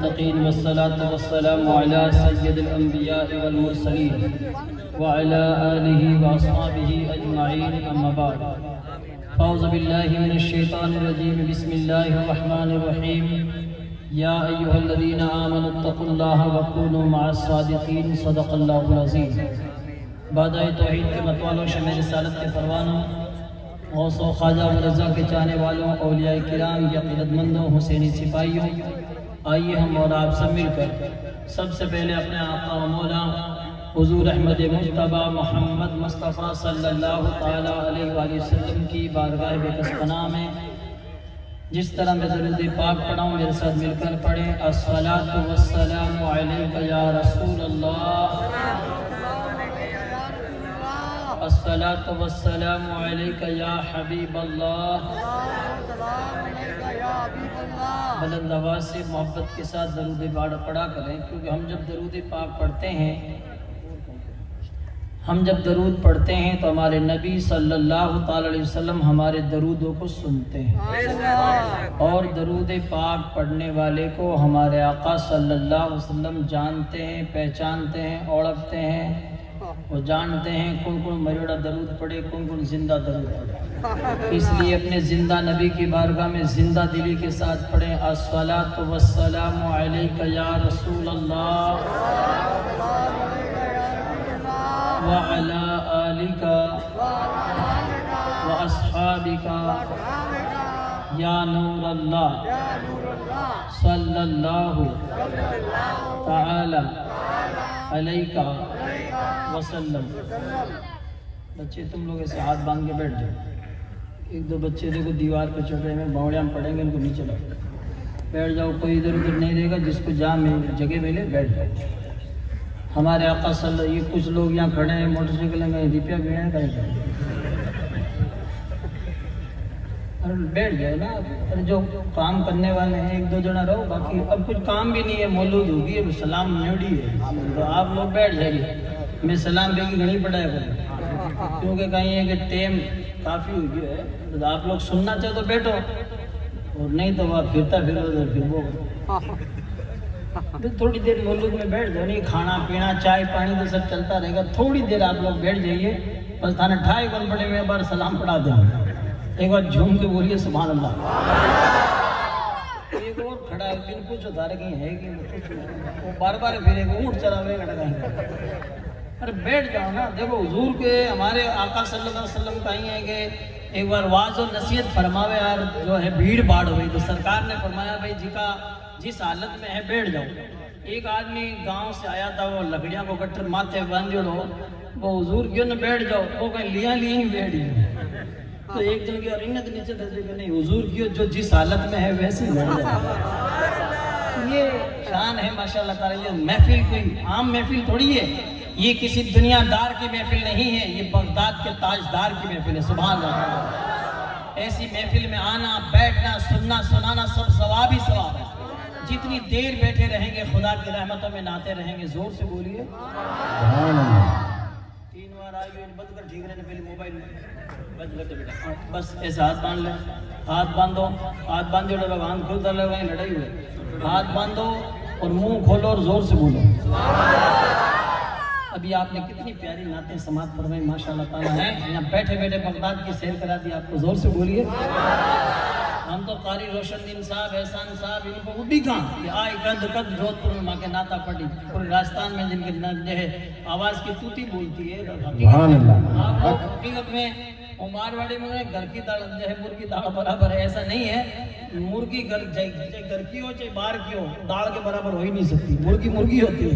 मुत्तकीन वस्सलातु वस्सलामु अला सय्यदिल अंबिया वल मुरसलीन व अला आलिहि व अस्हाबिहि अजमईन अम्मा बाद। औज़ु बिल्लाहि मिनश शैतानिर रजीम बिस्मिल्लाहिर रहमानिर रहीम। या अय्युहल्लज़ीना आमनुत्तक़ुल्लाहा व कूनू मअस सादिक़ीन सदक़ल्लाहुल अज़ीम। बादाए तौहीद के मतवालों, शमे रिसालत के परवानों, गौसो ख्वाजा व रज़ा के चाहने वालों, औलिया किराम के अक़ीदतमंदों, हुसैनी सिपाहियों, आइए हम और आप सब मिलकर सबसे पहले अपने आका व मौला हुज़ूर अहमद मुज्तबा मोहम्मद मुस्तफ़ा सल्लल्लाहु तआला अलैहि वसल्लम की बारगाह बेकसपनाह में जिस तरह मैं दरूद पाक पढ़ाऊँ, मेरे साथ मिलकर पढ़ें। अस्सलातु वस्सलामु अलैका या रसूलल्लाह, अस्सलातु वस्सलामु अलैका या हबीबल्लाह। बुलंद आवाज़ से मोहब्बत के साथ दरूद पाक पढ़ा करें, क्योंकि हम जब दरूद पाक पढ़ते हैं तो हमारे नबी सल्लल्लाहु अलैहि वसल्लम हमारे दरूदों को सुनते हैं, और दरूद पाक पढ़ने वाले को हमारे आका सल्लल्लाहु अलैहि वसल्लम जानते हैं, पहचानते हैं, ओळखते हैं। वो जानते हैं कौन कौन मरोड़ा दरूद पढ़े, कौन कौन जिंदा दरूद पढ़े। इसलिए अपने जिंदा नबी की बारगाह में जिंदा दिली के साथ पढ़ें। अस्सलातु वस्सलामु अलैका या रसूलल्लाह व अला आलिका व अस्हाबिका या नूर अल्लाह सल्लल्लाहु तआला अलैका वसल्लम। बच्चे तुम लोग ऐसे हाथ बांध के बैठ जाओ। एक दो बच्चे देखो दीवार पे चढ़ रहे हैं, बावड़ियाँ पड़ेंगे, इनको नीचे लाओ, बैठ जाओ। कोई इधर उधर नहीं रहेगा, जिसको जहाँ जगह मिले बैठ जाओ। हमारे आका ये कुछ लोग यहाँ खड़े हैं, मोटरसाइकिल में रुपया भी हैं, कहीं अरे बैठ जाओ ना। अरे जो काम करने वाले हैं एक दो जना रहो, बाकी अब कुछ काम भी नहीं है, मौलूद होगी, अब सलाम न्योड़ी है, तो आप लोग बैठ जाइए। मैं सलाम बेगी घनी पढ़ाया करूँ, क्योंकि कहीं है कि टेम काफ़ी हो गया है, तो आप लोग सुनना चाहे तो बैठो, और नहीं तो वह फिरता फिर वो थोड़ी देर मौलूद में बैठ जाओ। नहीं खाना पीना चाय पानी तो सब चलता रहेगा, थोड़ी देर आप लोग बैठ जाइए। बस थाने ठाई कौन पड़े में एक बार सलाम पढ़ा देंगे, एक बार झूम के बोलिए सुभान अल्लाह। एक और खड़ा है, बिन कुछ उतारे कहीं है कि वो बार बार फिर ऊँट चलावे कहीं। अरे बैठ जाओ ना। देखो हुजूर के हमारे आका सल्लल्लाहु अलैहि वसल्लम कहीं है कि एक बार वाज और नसीहत फरमावे यार, जो है भीड़ भाड़ हो गई तो सरकार ने फरमाया भाई जिका जिस हालत में है बैठ जाओ। एक आदमी गांव से आया था, वो लकड़ियां को गट्टर माथे बांधो, वो हुजूर क्यों न बैठ जाओ, वो कहीं लिया ही बैठ गई। तो एक दिन की और इन्नत नीचे दर्जे नहीं, हुजूर क्यों जो जिस हालत में है वैसे ये शान है माशाल्लाह ताला। ये महफिल कोई आम महफिल थोड़ी है, ये किसी दुनियादार की महफिल नहीं है, ये बगदाद के ताजदार की महफिल है। सुभान अल्लाह। ऐसी महफिल में आना, बैठना, सुनना, सुनाना सब सवाब ही सवाब है। जितनी देर बैठे रहेंगे खुदा की रहमतों में नहाते रहेंगे। जोर से बोलिए 3 बार आइए, बंद कर ठीक रहने पहले मोबाइल बंद कर दे बेटा। बस ऐसे हाथ बांध ले, हाथ बांधो, हाथ बांधो, आंख खोल डालो, वहीं लड़ाई हुई। हाथ बांधो और मुंह खोलो और जोर से बोलो। अभी आपने कितनी प्यारी नातें समात फरमाई माशाल्लाह ताला है। यहाँ बैठे बैठे बगदाद की सैर करा दी आपको। जोर से बोलिए। हम तो कारी रोशनदीन साहब, एहसान साहब, इनको उड़ी कहाँ आए कद कद जोधपुर में माँ के नाता पड़ी, पूरे राजस्थान में जिनके जो है आवाज़ की तूती बोलती है। हकीकत में मारवाड़ी में घर की दाल जो है मुर्गी दाल बराबर है, ऐसा नहीं है। मुर्गी घर चाहे घर की हो चाहे बाहर की हो, दाल के बराबर हो ही नहीं सकती। मुर्गी मुर्गी होती है,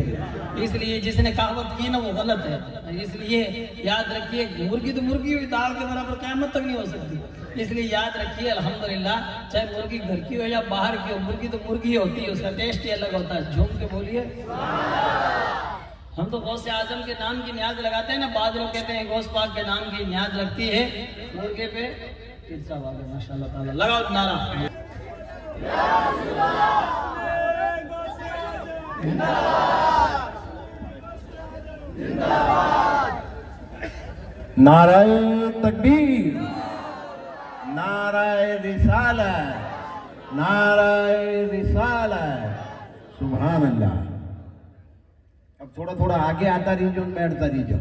इसलिए जिसने कहावत की ना वो गलत है। इसलिए याद रखिए, मुर्गी तो मुर्गी हुई, दाल के बराबर क़यामत तक नहीं हो सकती। इसलिए याद रखिए अल्हम्दुलिल्लाह, चाहे मुर्गी घर की हो या बाहर की हो, मुर्गी तो मुर्गी होती है, उसका टेस्ट ही अलग होता है। झूम के बोलिए। हम तो गौसे आजम के नाम की न्याज लगाते हैं ना, बाद लोग कहते हैं गौस पाक के नाम की न्याज लगती है मुर्गे पे। माशाल्लाह ताला लगाओ नारा। नाराए तकबीर, नाराए रिसालत, नाराए रिसालत। सुभान अल्लाह। अब थोड़ा थोड़ा आगे आता रहीजो, बैठता रहीजो।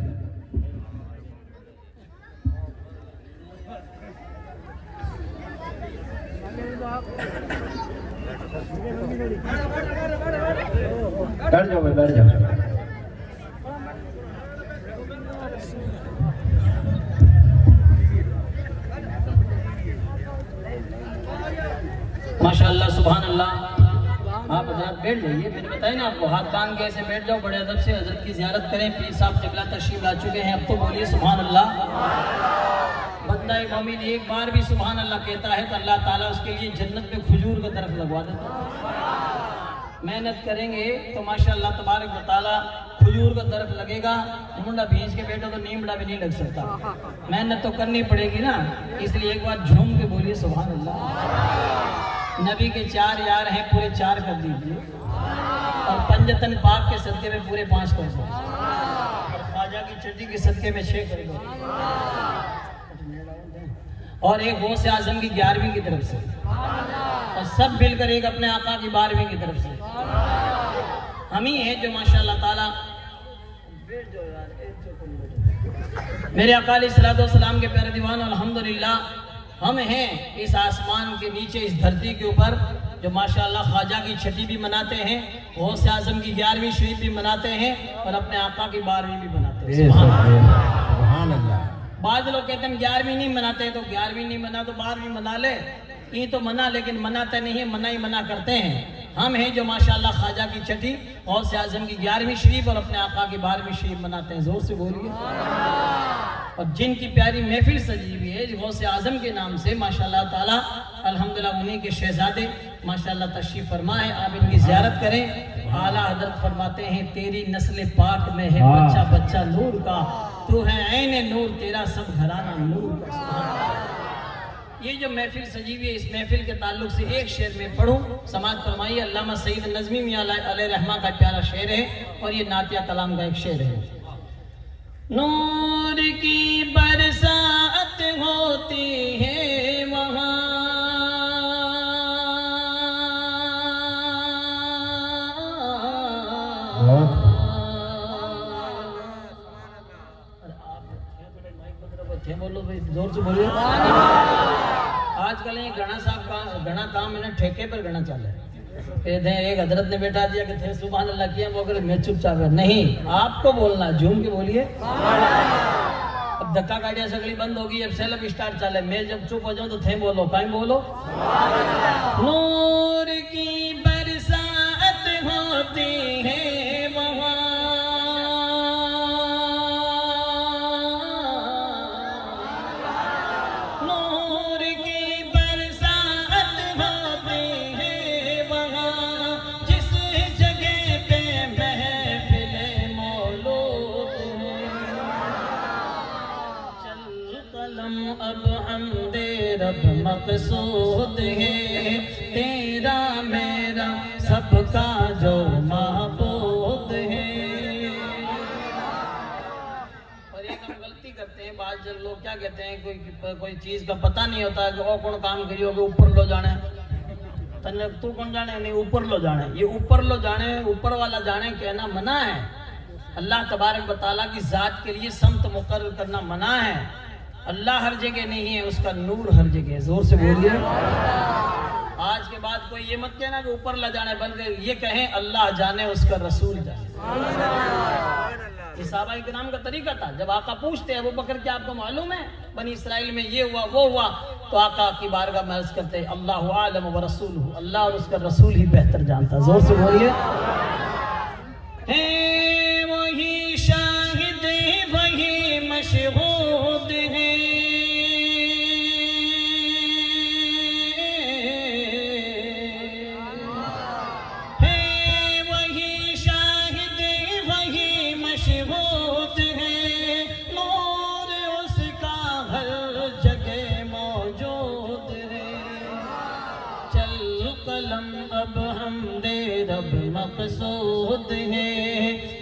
बैठ जाओ भाई, बैठ जाओ। माशाअल्लाह सुभान अल्लाह। आप हजरत बैठ जाइए, मैंने बताया ना आपको, हाथ बांध के ऐसे बैठ जाओ, बड़े अदब से हजरत की ज़ियारत करें। पीर साहब क़िबला तशरीफ ला चुके हैं, अब तो बोलिए सुभान अल्लाह। बंदा मोमिन एक बार भी सुभान अल्लाह कहता है तो अल्लाह ताला उसके लिए जन्नत में खजूर का दरख्त लगवा देता है। मेहनत करेंगे तो माशाअल्लाह तबारक व तआला खजूर का दरख्त लगेगा। मुंडा भींच के बैठो तो नीमड़ा भी नहीं लग सकता। मेहनत तो करनी पड़ेगी ना, इसलिए एक बार झूम के बोलिए सुभान अल्लाह। नबी के 4 यार हैं, पूरे 4 कर दीजिए, और पंजतन पाक के सदके में पूरे 5 कर दो, और ख्वाजा की चड्डी के सदके में 6 कर दो, और एक गौसे आजम की 11वीं की तरफ से, और सब मिलकर एक अपने आका की 12वीं की तरफ से। हम ही हैं जो माशाअल्लाह ताला मेरे आका अलैहिस्सलाम के प्यारे दीवान, अल्हम्दुलिल्लाह हम हैं इस आसमान के नीचे, इस धरती के ऊपर, जो माशाअल्लाह ख्वाजा की छठी भी मनाते हैं, गौसे आजम की 11वीं शरीफ भी मनाते हैं, और अपने आका की 12वीं भी मनाते हैं। सुभान अल्लाह। बाद लोग कहते हैं 11वीं नहीं मनाते, तो 11वीं नहीं मना तो 12वीं मना ले। ये तो मना, लेकिन मनाते नहीं है, मना ही मना करते हैं। हम हैं जो माशाअल्लाह ख्वाजा की छठी, गौसे आजम की 11वीं शरीफ और अपने आका की 12वीं शरीफ मनाते हैं। जोर से बोलिए। और जिनकी प्यारी महफिल सजी हुई है गौसे आजम के नाम से, माशाअल्लाह ताला अल्हम्दुलिल्लाह, उन्हीं के शहजादे माशाअल्लाह तशरीफ फरमा है। आप इनकी ज़ियारत करें। आला हज़रत फरमाते हैं, तेरी नस्ल पाक में है बच्चा बच्चा नूर का, तू है ऐने नूर, तेरा सब घराना नूर का। ये जो महफिल सजी हुई है, इस महफिल के ताल्लुक से एक शेर में पढ़ूं, समाज फरमाइए। अल्लामा सईद नज़मी मियां अलैहि रहमा का प्यारा शेर है, और ये नातिया कलाम का एक शेर है। नूर की बरसात होती है वहाँ, बोलो भाई, जोर से बोलिए। आजकल ये घना साहब का घना काम है, ठेके पर घना चल रहा है। एक हजरत ने बैठा दिया कि थे सुभान अल्लाह किया, वो अगर मैं चुपचाप है नहीं, आपको बोलना, झूम के बोलिए। अब धक्का गाड़ियां सगली बंद होगी, अब सेल्फ स्टार्ट चले, मैं जब चुप हो जाऊं तो थे बोलो, कहीं बोलो। नूर की बरसात होती है वहाँ, मकसूद है तेरा मेरा सबका जो महबूब है। और एक हम गलती करते हैं, बाद लोग क्या कहते हैं, कोई चीज का पता नहीं होता कि वो कौन काम करियो, ऊपर लो जाने, तने तू कौन जाने, नहीं ऊपर लो जाने। ये ऊपर लो जाने, ऊपर वाला जाने कहना मना है। अल्लाह तबारक व तआला की जात के लिए समत मुकर्रर करना मना है। अल्लाह हर जगह नहीं है, उसका नूर हर जगह है। जोर से बोलिए। आज के बाद कोई ये मत कहना कि ऊपर ला जाने, बल्कि ये कहें अल्लाह जाने, उसका रसूल जाने। ये सहाबा किराम का तरीका था। जब आका पूछते हैं, अबू बकर क्या आपको मालूम है बनी इस्राइल में ये हुआ वो हुआ, तो आका की बारगाह में अर्ज करते हैं अल्लाहु आलम व रसूलुहु, अल्लाह और उसका रसूल ही बेहतर जानता। जोर से बोलिए। वही शाहिद वही मशहूद है, वही शाहिद वही मशहूद है, नूर उसका हर जगह मौजूद है। चल कलम अब हम दे रब मकसूद है,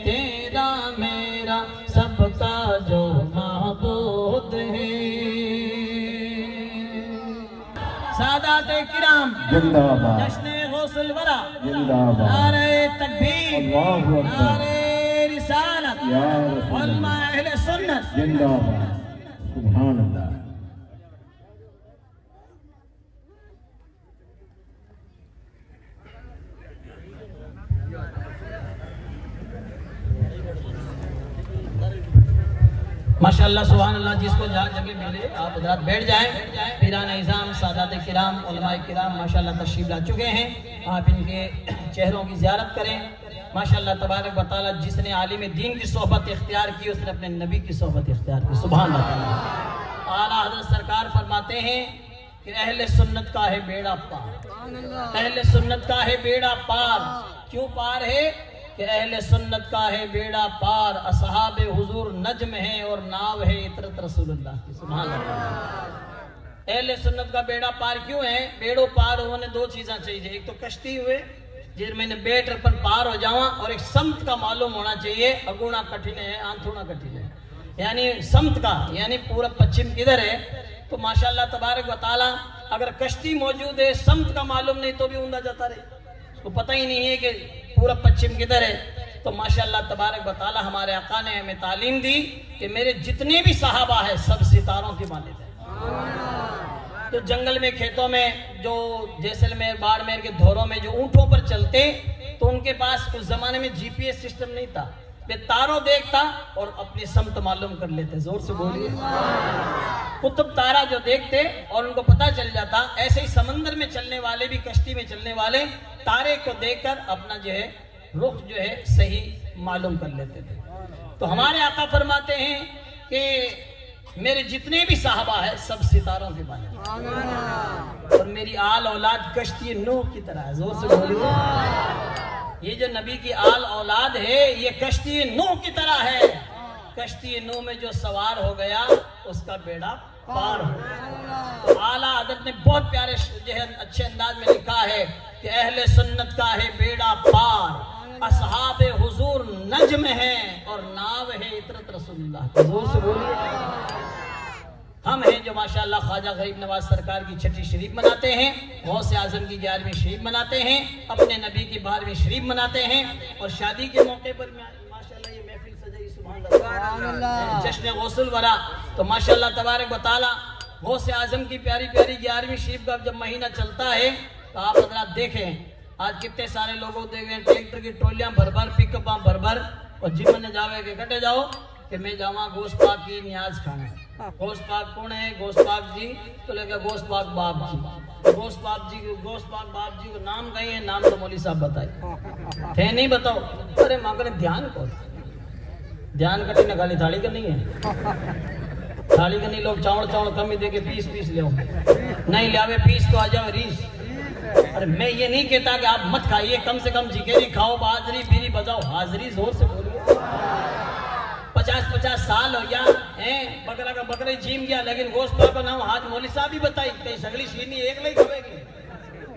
तेरा मेरा सबका जो महबूद है। सादा सादात किराम जिंदाबाद, जश्न गौसुल वरा जिंदाबाद, नारे तकबीर अल्लाहु अकबर, नारे रिसालत या रसूल उलमा अहले सुन्नत जिंदाबाद, सुभान अल्लाह। माशाअल्लाह सुभान अल्लाह। जिसको जहाँ जगह मिले आप हज़रात बैठ जाएं। पीरान इज़ाम सादात किराम उलमाए किराम माशाअल्लाह तशरीफ ला चुके हैं। आप इनके चेहरों की ज़ियारत करें। माशाअल्लाह तबारक व तआला जिसने आलिम दीन की सोहबत इख्तियार की उसने अपने नबी की सोहबत इख्तियार की। सुभान अल्लाह। आला हज़रत सरकार फरमाते हैं कि अहले सुन्नत का है बेड़ा पार, अहले सुन्नत का है बेड़ा पार। क्यों पार है कि अहले सुन्नत का है बेड़ा पार, असहाबे हुजूर नज्म है और नाव है इतरत रसूलुल्लाह की। सुभान अल्लाह। अहले सुन्नत का बेड़ा पार क्यों है? बेड़ो पार होने दो चीज़ें चाहिए, एक तो कश्ती हुए जिस मैंने बेट अपन पार हो जावा, और एक समत का मालूम होना चाहिए। अगुणा कठिन है आंथोना कठिन है, यानी समत का, यानी पूरब पश्चिम किधर है। तो माशाअल्लाह तबारक व तआला अगर कश्ती मौजूद है, समत का मालूम नहीं तो भी ऊंधा जाता रहे, उसको पता ही नहीं है कि पूरब पश्चिम किधर है। तो माशाअल्लाह तबारक व तआला हमारे आका ने हमें तालीम दी कि मेरे जितने भी सहाबा है सब सितारों के मालिक है। तो जंगल में खेतों में जो जैसलमेर बाड़मेर के धोरों में जो ऊंटों पर चलते, तो उनके पास उस जमाने में जीपीएस सिस्टम नहीं था, वे तारों देखता और अपनी समत मालूम कर लेते। जोर से बोलिए। कुतुब तारा जो देखते और उनको पता चल जाता। ऐसे ही समंदर में चलने वाले भी, कश्ती में चलने वाले तारे को देखकर अपना जो है रुख जो है सही मालूम कर लेते थे। तो हमारे आका फरमाते हैं कि मेरे जितने भी साहबा है सब सितारों के बारे, और मेरी आल औलाद कश्ती नूह की तरह है। जोर से बोलिए। ये जो नबी की आल औलाद है ये कश्ती नूह की तरह है। कश्ती नूह में जो सवार हो गया उसका बेड़ा पार हो गया। तो आला हज़रत ने बहुत प्यारे जो है अच्छे अंदाज में लिखा है कि अहले सुन्नत का है बेड़ा पार, असहाबे हुजूर नज्म है और नाव है इतरत रसूलुल्लाह। जोर से बोलिए। हम हैं जो माशाअल्लाह ख्वाजा गरीब नवाज सरकार की छठी शरीफ मनाते हैं, गौसे आजम की 11वीं शरीफ मनाते हैं, अपने नबी की 12वीं शरीफ मनाते हैं, और शादी के मौके पर माशाअल्लाह ये महफिल सजाई। सुभान अल्लाह। जश्न गौसुल वरा। तो माशाअल्लाह तबारक व तआला गौसे आजम की प्यारी प्यारी 11वीं शरीफ का जब महीना चलता है तो आप हज़रात देखें आज कितने सारे लोगों देखे ट्रैक्टर की ट्रोलियां भर भर, पिकअप भर भर, और जिम में जावे के कटे जाओ कि मैं जावा गोश्त पाक की न्याज खाना। गोश्त पाक कौन है? गोश्त पाक जी। तो लेकर गोश्त पाक बाप जी, गोश्त पाक जी, गोश्त पाक बाप जी को नाम कहीं है? नाम तो मौली साहब बताए थे, नहीं बताओ। अरे माँ करे ध्यान को, ध्यान कटी न खाली थाली का नहीं है, थाली का नहीं। लोग चावल चावल कम ही दे के पीस पीस ले, नहीं लियावे पीस तो आ जाओ रीस। अरे मैं ये नहीं कहता कि आप मत खाइए, कम से कम जिकेरी खाओ, बाजरी बीरी बजाओ, हाजरी। जोर से बोलिए। 50-50 साल हो गया हैं बकरा का बकरे जीम गया, लेकिन गोश्त पाक का नाम हाथ मौली साहब भी बताई कहीं सगली शीनी एक नहीं खबेगी।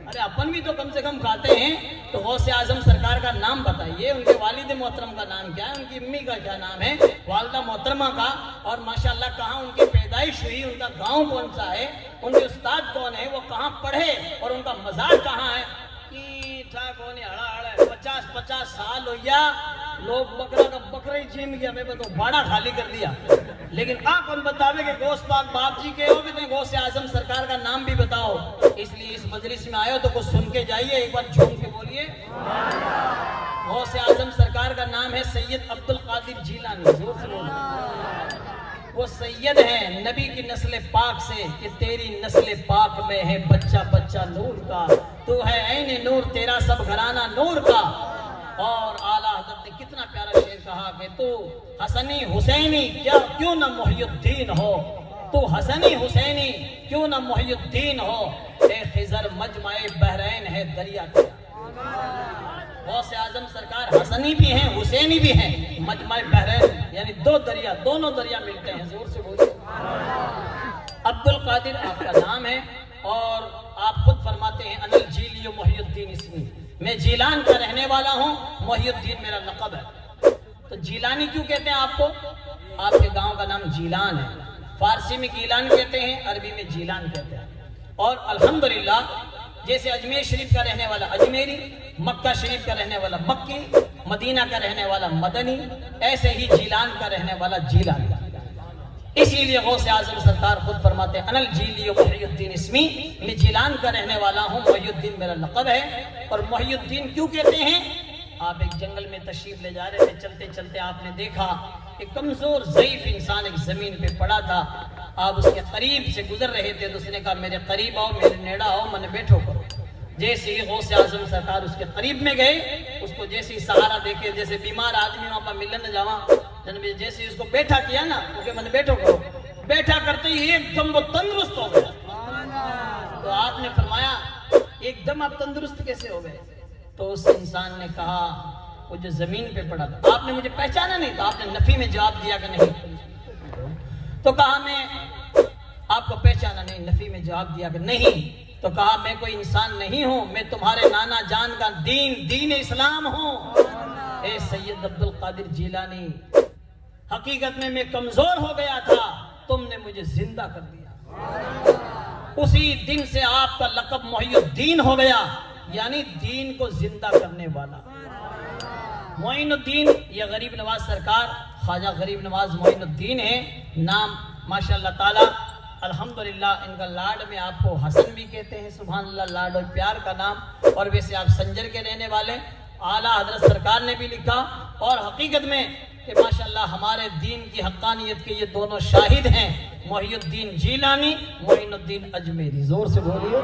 अरे अपन भी तो कम से कम खाते हैं, तो गौसे आजम सरकार का नाम बताइए, उनके वालिद मोहतरम का नाम क्या है, उनकी अम्मी का क्या नाम है, वालदा मोहतरमा का, और माशाअल्लाह कहाँ उनकी पैदाइश हुई, उनका गांव कौन सा है, उनके उस्ताद कौन है, वो कहाँ पढ़े, और उनका मज़ार कहाँ है। कौन है 50-50 साल हो गया, लोग बकरा का बकरा ही छीन गया, मैं बताऊं भाड़ा खाली कर दिया, लेकिन आप कौन बतावे कि गोश्त पाक बाप जी के हो कि गौसे आजम सरकार का नाम भी बताओ। इसलिए इस मजलिस में आए हो तो कुछ सुन के जाइए, एक बार झूम के बोलिए। गौसे आजम सरकार का नाम है सैयद अब्दुल कादिर जीलानी। जोर से बोलिए। वो सैयद है नबी की नस्ल पाक से कि तेरी नस्ल पाक में है बच्चा बच्चा नूर का, तू है ऐने नूर तेरा सब घराना नूर का। और आला हज़रत ने कितना प्यारा शेर कहा कि तू हसनी हुसैनी क्या क्यों न मुहियुद्दीन हो, तू हसनी हुसैनी क्यों न मुहियुद्दीन हो, ए खिज़र मजमाए बहरैन है दरिया का। गौसे आजम सरकार हसनी भी हैं हुसैनी भी हैं, मजमाए बहरैन यानी दो दरिया, दोनों दरिया मिलते हैं। जोर से बोलिए। अब्दुल कादिर आपका नाम है और आप खुद फरमाते हैं अनिल जीलियो मुहियुद्दीन इसमी, मैं जीलान का रहने वाला हूँ, मुहियुद्दीन मेरा लक़ब है। तो जीलानी क्यों कहते हैं आपको? आपके गांव का नाम जीलान है, फारसी में गीलान कहते हैं, अरबी में जीलान कहते हैं। और अल्हम्दुलिल्लाह जैसे अजमेर शरीफ का रहने वाला अजमेरी, मक्का शरीफ का रहने वाला मक्की, मदीना का रहने वाला मदनी, ऐसे ही जीलान का रहने वाला जीलानी। इसीलिए गौसे आजम सरकार खुद फरमाते हैं अनल जीली मोहियुद्दीन इसमी, मैं जीलान का रहने वाला हूँ, मोहियुद्दीन मेरा लक़ब है। और मोहियुद्दीन क्यों कहते हैं? आप एक जंगल में तशरीफ ले जा रहे थे, चलते चलते आपने देखा एक कमजोर ज़ईफ इंसान एक जमीन पे पड़ा था। आप उसके करीब से गुजर रहे थे तो उसने कहा मेरे करीब आओ, मेरे नेड़ा आओ, मन बैठो करो। जैसे ही गौसे आजम सरकार उसके करीब में गए, उसको जैसे ही सहारा देके, जैसे बीमार आदमी वहां पर मिलन जावा, जैसे ही उसको बैठा किया ना, उसके मन बैठो करो, बैठा करते ही एकदम वो तंदुरुस्त हो गया। तो आपने फरमाया एकदम आप तंदुरुस्त कैसे हो गए? तो उस इंसान ने कहा वो जो जमीन पे पड़ा था, आपने मुझे पहचाना नहीं? तो आपने नफी में जवाब दिया कि नहीं। तो कहा मैं आपको पहचाना नहीं, नफी में जवाब दिया कि नहीं। तो कहा मैं कोई इंसान नहीं हूं, मैं तुम्हारे नाना जान का दीन इस्लाम हूं। ए सैयद अब्दुल कादिर जिलानी, हकीकत में मैं कमजोर हो गया था, तुमने मुझे जिंदा कर दिया। उसी दिन से आपका लक़ब मोहियुद्दीन हो गया, यानी दीन को जिंदा करने वाला। मोइनुद्दीन ये गरीब नवाज सरकार, ख्वाजा गरीब नवाज मोइनुद्दीन है नाम, माशाअल्लाह ताला अल्हम्दुलिल्लाह। इनका लाड में आपको हसन भी कहते हैं, सुभान अल्लाह, लाड और प्यार का नाम। और वैसे आप संजर के रहने वाले, आला हजरत सरकार ने भी लिखा। और हकीकत में कि माशाअल्लाह हमारे दीन की हक्कानियत के ये दोनों शाहिद हैं, मोहियुद्दीन जीलानी, मोइनुद्दीन अजमेरी। जोर से बोलिए।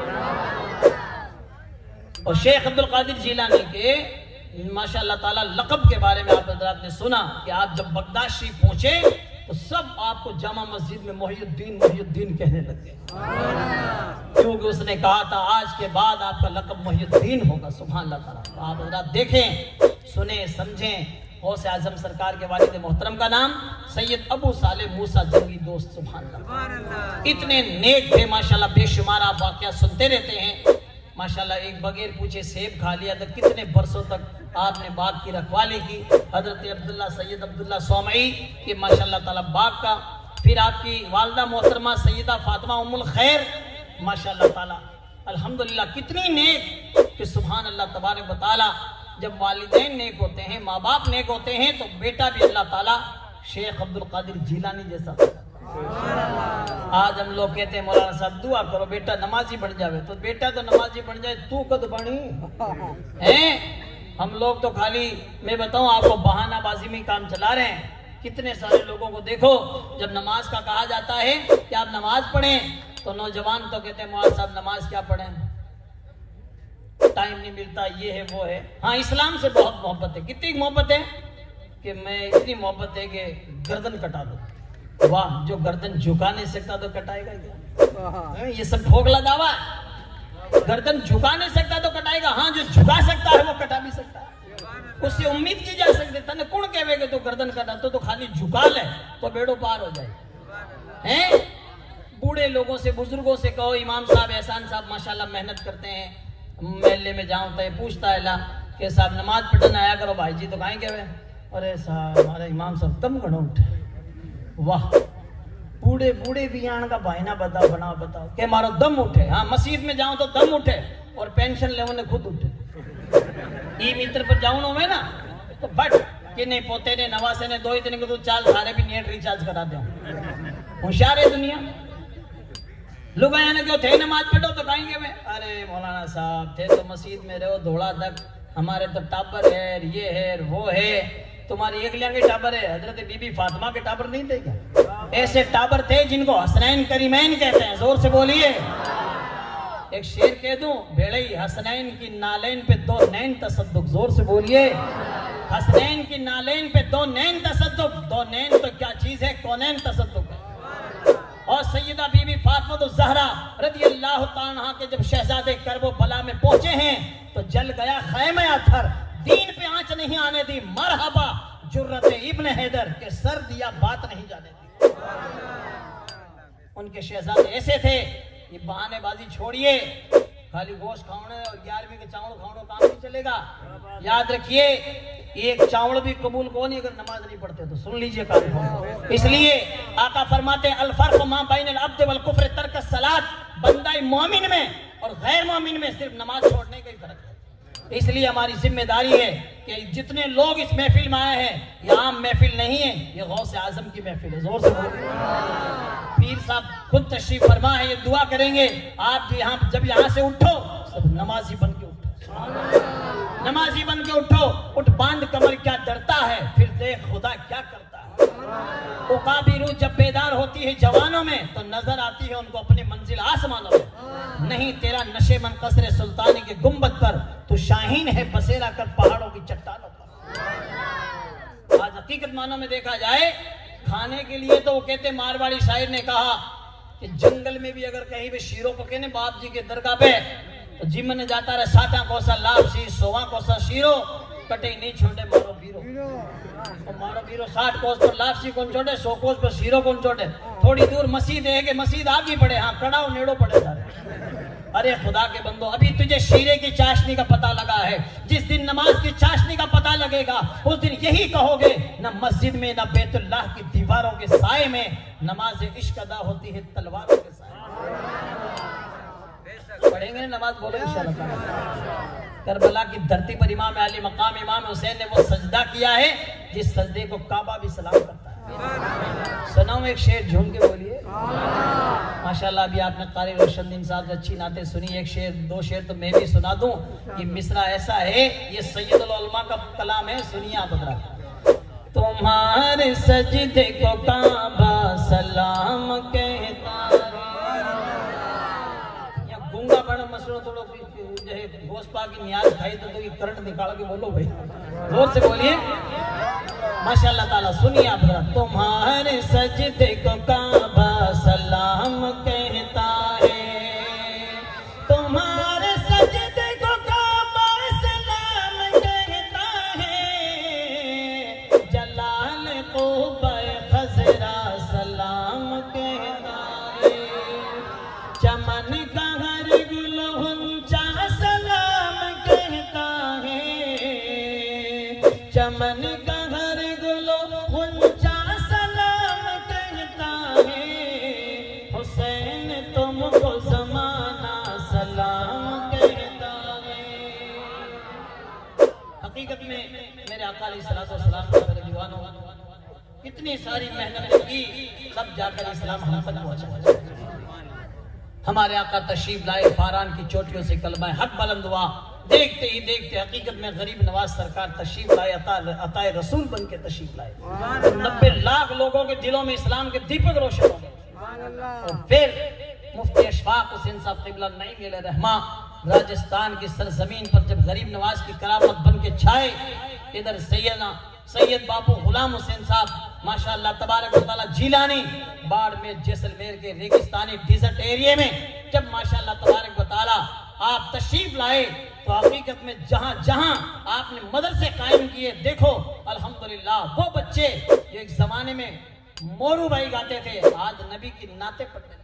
और शेख अब्दुल कादिर जीलानी के माशाअल्लाह ताला लक़ब के बारे में आप हज़रात ने सुना कि आप जब बगदाद शरीफ पहुंचे तो सब आपको जामा मस्जिद में मोहियुद्दीन मोहियुद्दीन कहने लगे, क्योंकि उसने कहा था आज के बाद आपका लक़ब मोहियुद्दीन होगा। सुभान अल्लाह ताला। तो आप हज़रात देखें, सुने, समझें। गौसे आज़म सरकार के वालिद मोहतरम का नाम सैयद अबू सालेह मूसा जंगी दोस्त। सुभान अल्लाह, इतने नेक थे माशाअल्लाह, बेशुमार आप वाक़या सुनते रहते हैं। माशाल्लाह एक बगैर पूछे सेब खा लिया था, कितने बरसों तक आपने बाग की रखवाली की। हजरत अब्दुल्ला सैयद अब्दुल्ला सोमई के माशाल्लाह ताला बाग का। फिर आपकी वालदा मोहतरमा सैयदा फातिमा उम्मुल खैर, माशाल्लाह ताला अल्हम्दुलिल्लाह कितनी नेक कि सुभान अल्लाह तबारक व तआला। जब वालिदैन नेक होते हैं, माँ बाप नेक होते हैं, तो बेटा भी अल्लाह ताला शेख अब्दुल कादिर जिलानी जैसा। आज हम लोग कहते हैं मौलाना साहब दुआ करो बेटा नमाजी बन जावे, तो बेटा तो नमाजी बन जाए, तू कद बनी है? हम लोग तो खाली, मैं बताऊं आपको, बहानाबाजी में काम चला रहे हैं। कितने सारे लोगों को देखो, जब नमाज का कहा जाता है कि आप नमाज पढ़ें, तो नौजवान तो कहते हैं मौलाना साहब नमाज क्या पढ़ें, टाइम नहीं मिलता, ये है वो है। हाँ, इस्लाम से बहुत मोहब्बत है। कितनी मोहब्बत है कि मैं, इतनी मोहब्बत है कि गर्दन कटा दो। वाह, जो गर्दन झुका नहीं सकता तो कटाएगा क्या? ये सब ठोकला दावा है। गर्दन झुका नहीं सकता तो कटाएगा। हाँ, जो झुका सकता है वो कटा भी सकता है। उससे उम्मीद की जा सकती है, तने कौन कहेगा तो गर्दन कटा, तो खाली झुका ले तो बेड़ो पार हो जाए। हैं? बूढ़े लोगों से, बुजुर्गों से कहो, इमाम साहब, एहसान साहब माशाल्लाह मेहनत करते हैं, मेले में जाऊं तो पूछता है ला कि साहब नमाज पढ़ने आया करो भाई जी, तो कहीं कहे अरे साहब हमारे इमाम साहब तम घणो उठे। वाह, बूढ़े बूढ़े भी आने का भाईना बताओ, बनाओ बताओ के मारो दम उठे। हाँ, मस्जिद में जाऊं तो दम उठे, और पेंशन ले ने खुद उठे। ई मित्र पर जाऊं में ना तो बट कि नहीं पोते ने नवासे ने 2 दिन के तो चाल सारे भी नेट रिचार्ज करा दो। होशियार है दुनिया। लोग आया ना क्यों थे नमाज पढ़ो तो कहेंगे मैं, अरे मौलाना साहब थे तो मस्जिद में रहो धोड़ा तक, हमारे तो टाबर है, ये है वो है। तुम्हारी एक लियांगे टाबर है, हजरत बीबी फातिमा के टाबर नहीं थे क्या? ऐसे टाबर थे जिनको हसनैन करीमैन कहते हैं। जोर से बोलिए। एक शेर कह दूं, भेड़ई हसनैन की नालैन पे 2 नैन तसद्दुक। जोर से बोलिए। हसनैन की नालैन पे 2 नैन तसद्दुक। 2 नैन तो क्या चीज है, कौनैन तसद्दुक है। और सैयदा बीबी फातिमा तो ज़हरा रज़ी अल्लाह तआला अन्हा के जब शहजादे करबो बला में पहुंचे हैं तो जल गया खैमे अथर, दीन पे आंच नहीं आने दी। मरहबा जुर्रत इब्न हैदर के सर दिया बात नहीं जाने दी। उनके शहजादे ऐसे थे, ये बहानेबाजी छोड़िए, खाली गोश्त खाने और 11वीं के चावल खाने काम नहीं चलेगा। याद रखिए, एक चावल भी कबूल को नहीं अगर नमाज नहीं पढ़ते तो। सुन लीजिए काम। इसलिए आका फरमाते हैं अल फर्क मा बैन अल अब्द वल कुफ्र तर्क सलात। बंदा मोमिन में और गैर मोमिन में सिर्फ नमाज छोड़ने का ही फर्क है। इसलिए हमारी जिम्मेदारी है कि जितने लोग इस महफिल में आए हैं, ये आम महफिल नहीं है, ये गौसे आजम की महफिल है। जोर से बोलिए। पीर साहब खुद तशरीफ फरमा है, ये दुआ करेंगे। आप यहाँ जब यहाँ से उठो सब नमाजी बन के उठो, नमाजी बन के उठो। उठ बांध कमर क्या डरता है, फिर देख खुदा क्या करता है। उकाबी रूह जब बेदार होती है जवानों में तो नजर आती है उनको अपनी मंजिल आसमानों में। नहीं तेरा नशे मन कसरे सुल्तानी के गुंबद पर, तू शाहीन है बसेरा कर पहाड़ों की चट्टानों पर। आज हकीकत मानों में देखा जाए, खाने के लिए तो वो कहते, मारवाड़ी शायर ने कहा कि जंगल में भी अगर कहीं भी शीरो पके ने बाप जी के दरगाह पे, तो जिमन जाता रहे 7 कोसा लापसी 16 कोसा शीरो, कटे नहीं छोड़े मारो बीरो। और मारो बीरो 60 कोस पर लापसी कौन छोड़े, 100 कोस पर शीरो कौन छोड़े। थोड़ी दूर मस्जिद है कि मस्जिद आगे पड़े, हाँ कड़ाओ नेड़ो पड़े सारे। अरे खुदा के बंदो, अभी तुझे शीरे की चाशनी का पता लगा है। जिस दिन नमाज की चाशनी का पता लगेगा उस दिन यही कहोगे, न मस्जिद में न बैतुल्लाह की दीवारों के साए में नमाज इश्क अदा होती है तलवारों के साए। पढ़ेंगे नमाज, बोलो इंशाअल्लाह। करबला की धरती पर इमाम अली मकाम इमाम हुसैन ने वो सजदा किया है जिस सजदे को काबा भी सलाम करता है। सुनाऊं एक शेर, झूम के बोलिए। माशाल्लाह अभी आपने कारी रोशनदीन साहब से अच्छी नाते सुनी। एक शेर 2 शेर तो मैं भी सुना दूं। ये मिसरा ऐसा है, ये सैयदुल उलमा का कलाम है, सुनिए आप बदरा। तुम्हारे सजदे को काबा सलाम कहता है। गूंगा बड़ा मसलो थोड़ा गोस्पा की न्याज खाई तो करंट निकाल के बोलो भाई, जोर से बोलिए। माशाल्लाह ताला, सुनिए आप। तुम्हारे सजदे को काबा सलाम कहता है, तुम्हारे सजदे को काबा सलाम कहता है, जलाल को खजरा सलाम कहता है, चमन का हर गुल हुंचा सलाम कहता है, चमन का हर गुल हुंचा सलाम कहता है, हुसैन तुमको ज़माना सलाम कहता है। हकीकत में मेरे आका अलैहिस्सलातु वस्सलाम के दीवानों इतनी सारी मेहनत की, तब जाकर इस्लाम हम तक पहुंचा। हमारे आका तशरीफ लाए, फारान की चोटियों से कलमा हक बुलंद हुआ। देखते ही देखते हकीकत में गरीब नवाज सरकार तशरीफ लाए, अताए रसूल बन के तशरीफ लाए। 90 लाख लोगों के दिलों में इस्लाम के दीपक रोशन हो गए। और फिर मुफ्ती अशफाक हुसैन साहब क़िबला नईम रहमा राजस्थान की सरजमीन पर जब गरीब नवाज की करामत बन के छाए, इधर सैयद बापू गुलाम हुसैन साहब माशाअल्लाह तबारक व तआला जिलानी बाड़मेर जैसलमेर के रेगिस्तानी डिजर्ट एरिया में जब माशाअल्लाह तबारक व तआला आप तशरीफ लाए, तो हकीकत में जहां जहां आपने मदरसे कायम किए, देखो अल्हम्दुलिल्लाह वो बच्चे जो एक जमाने में मोरू भाई गाते थे, आज नबी की नाते पढ़ते थे।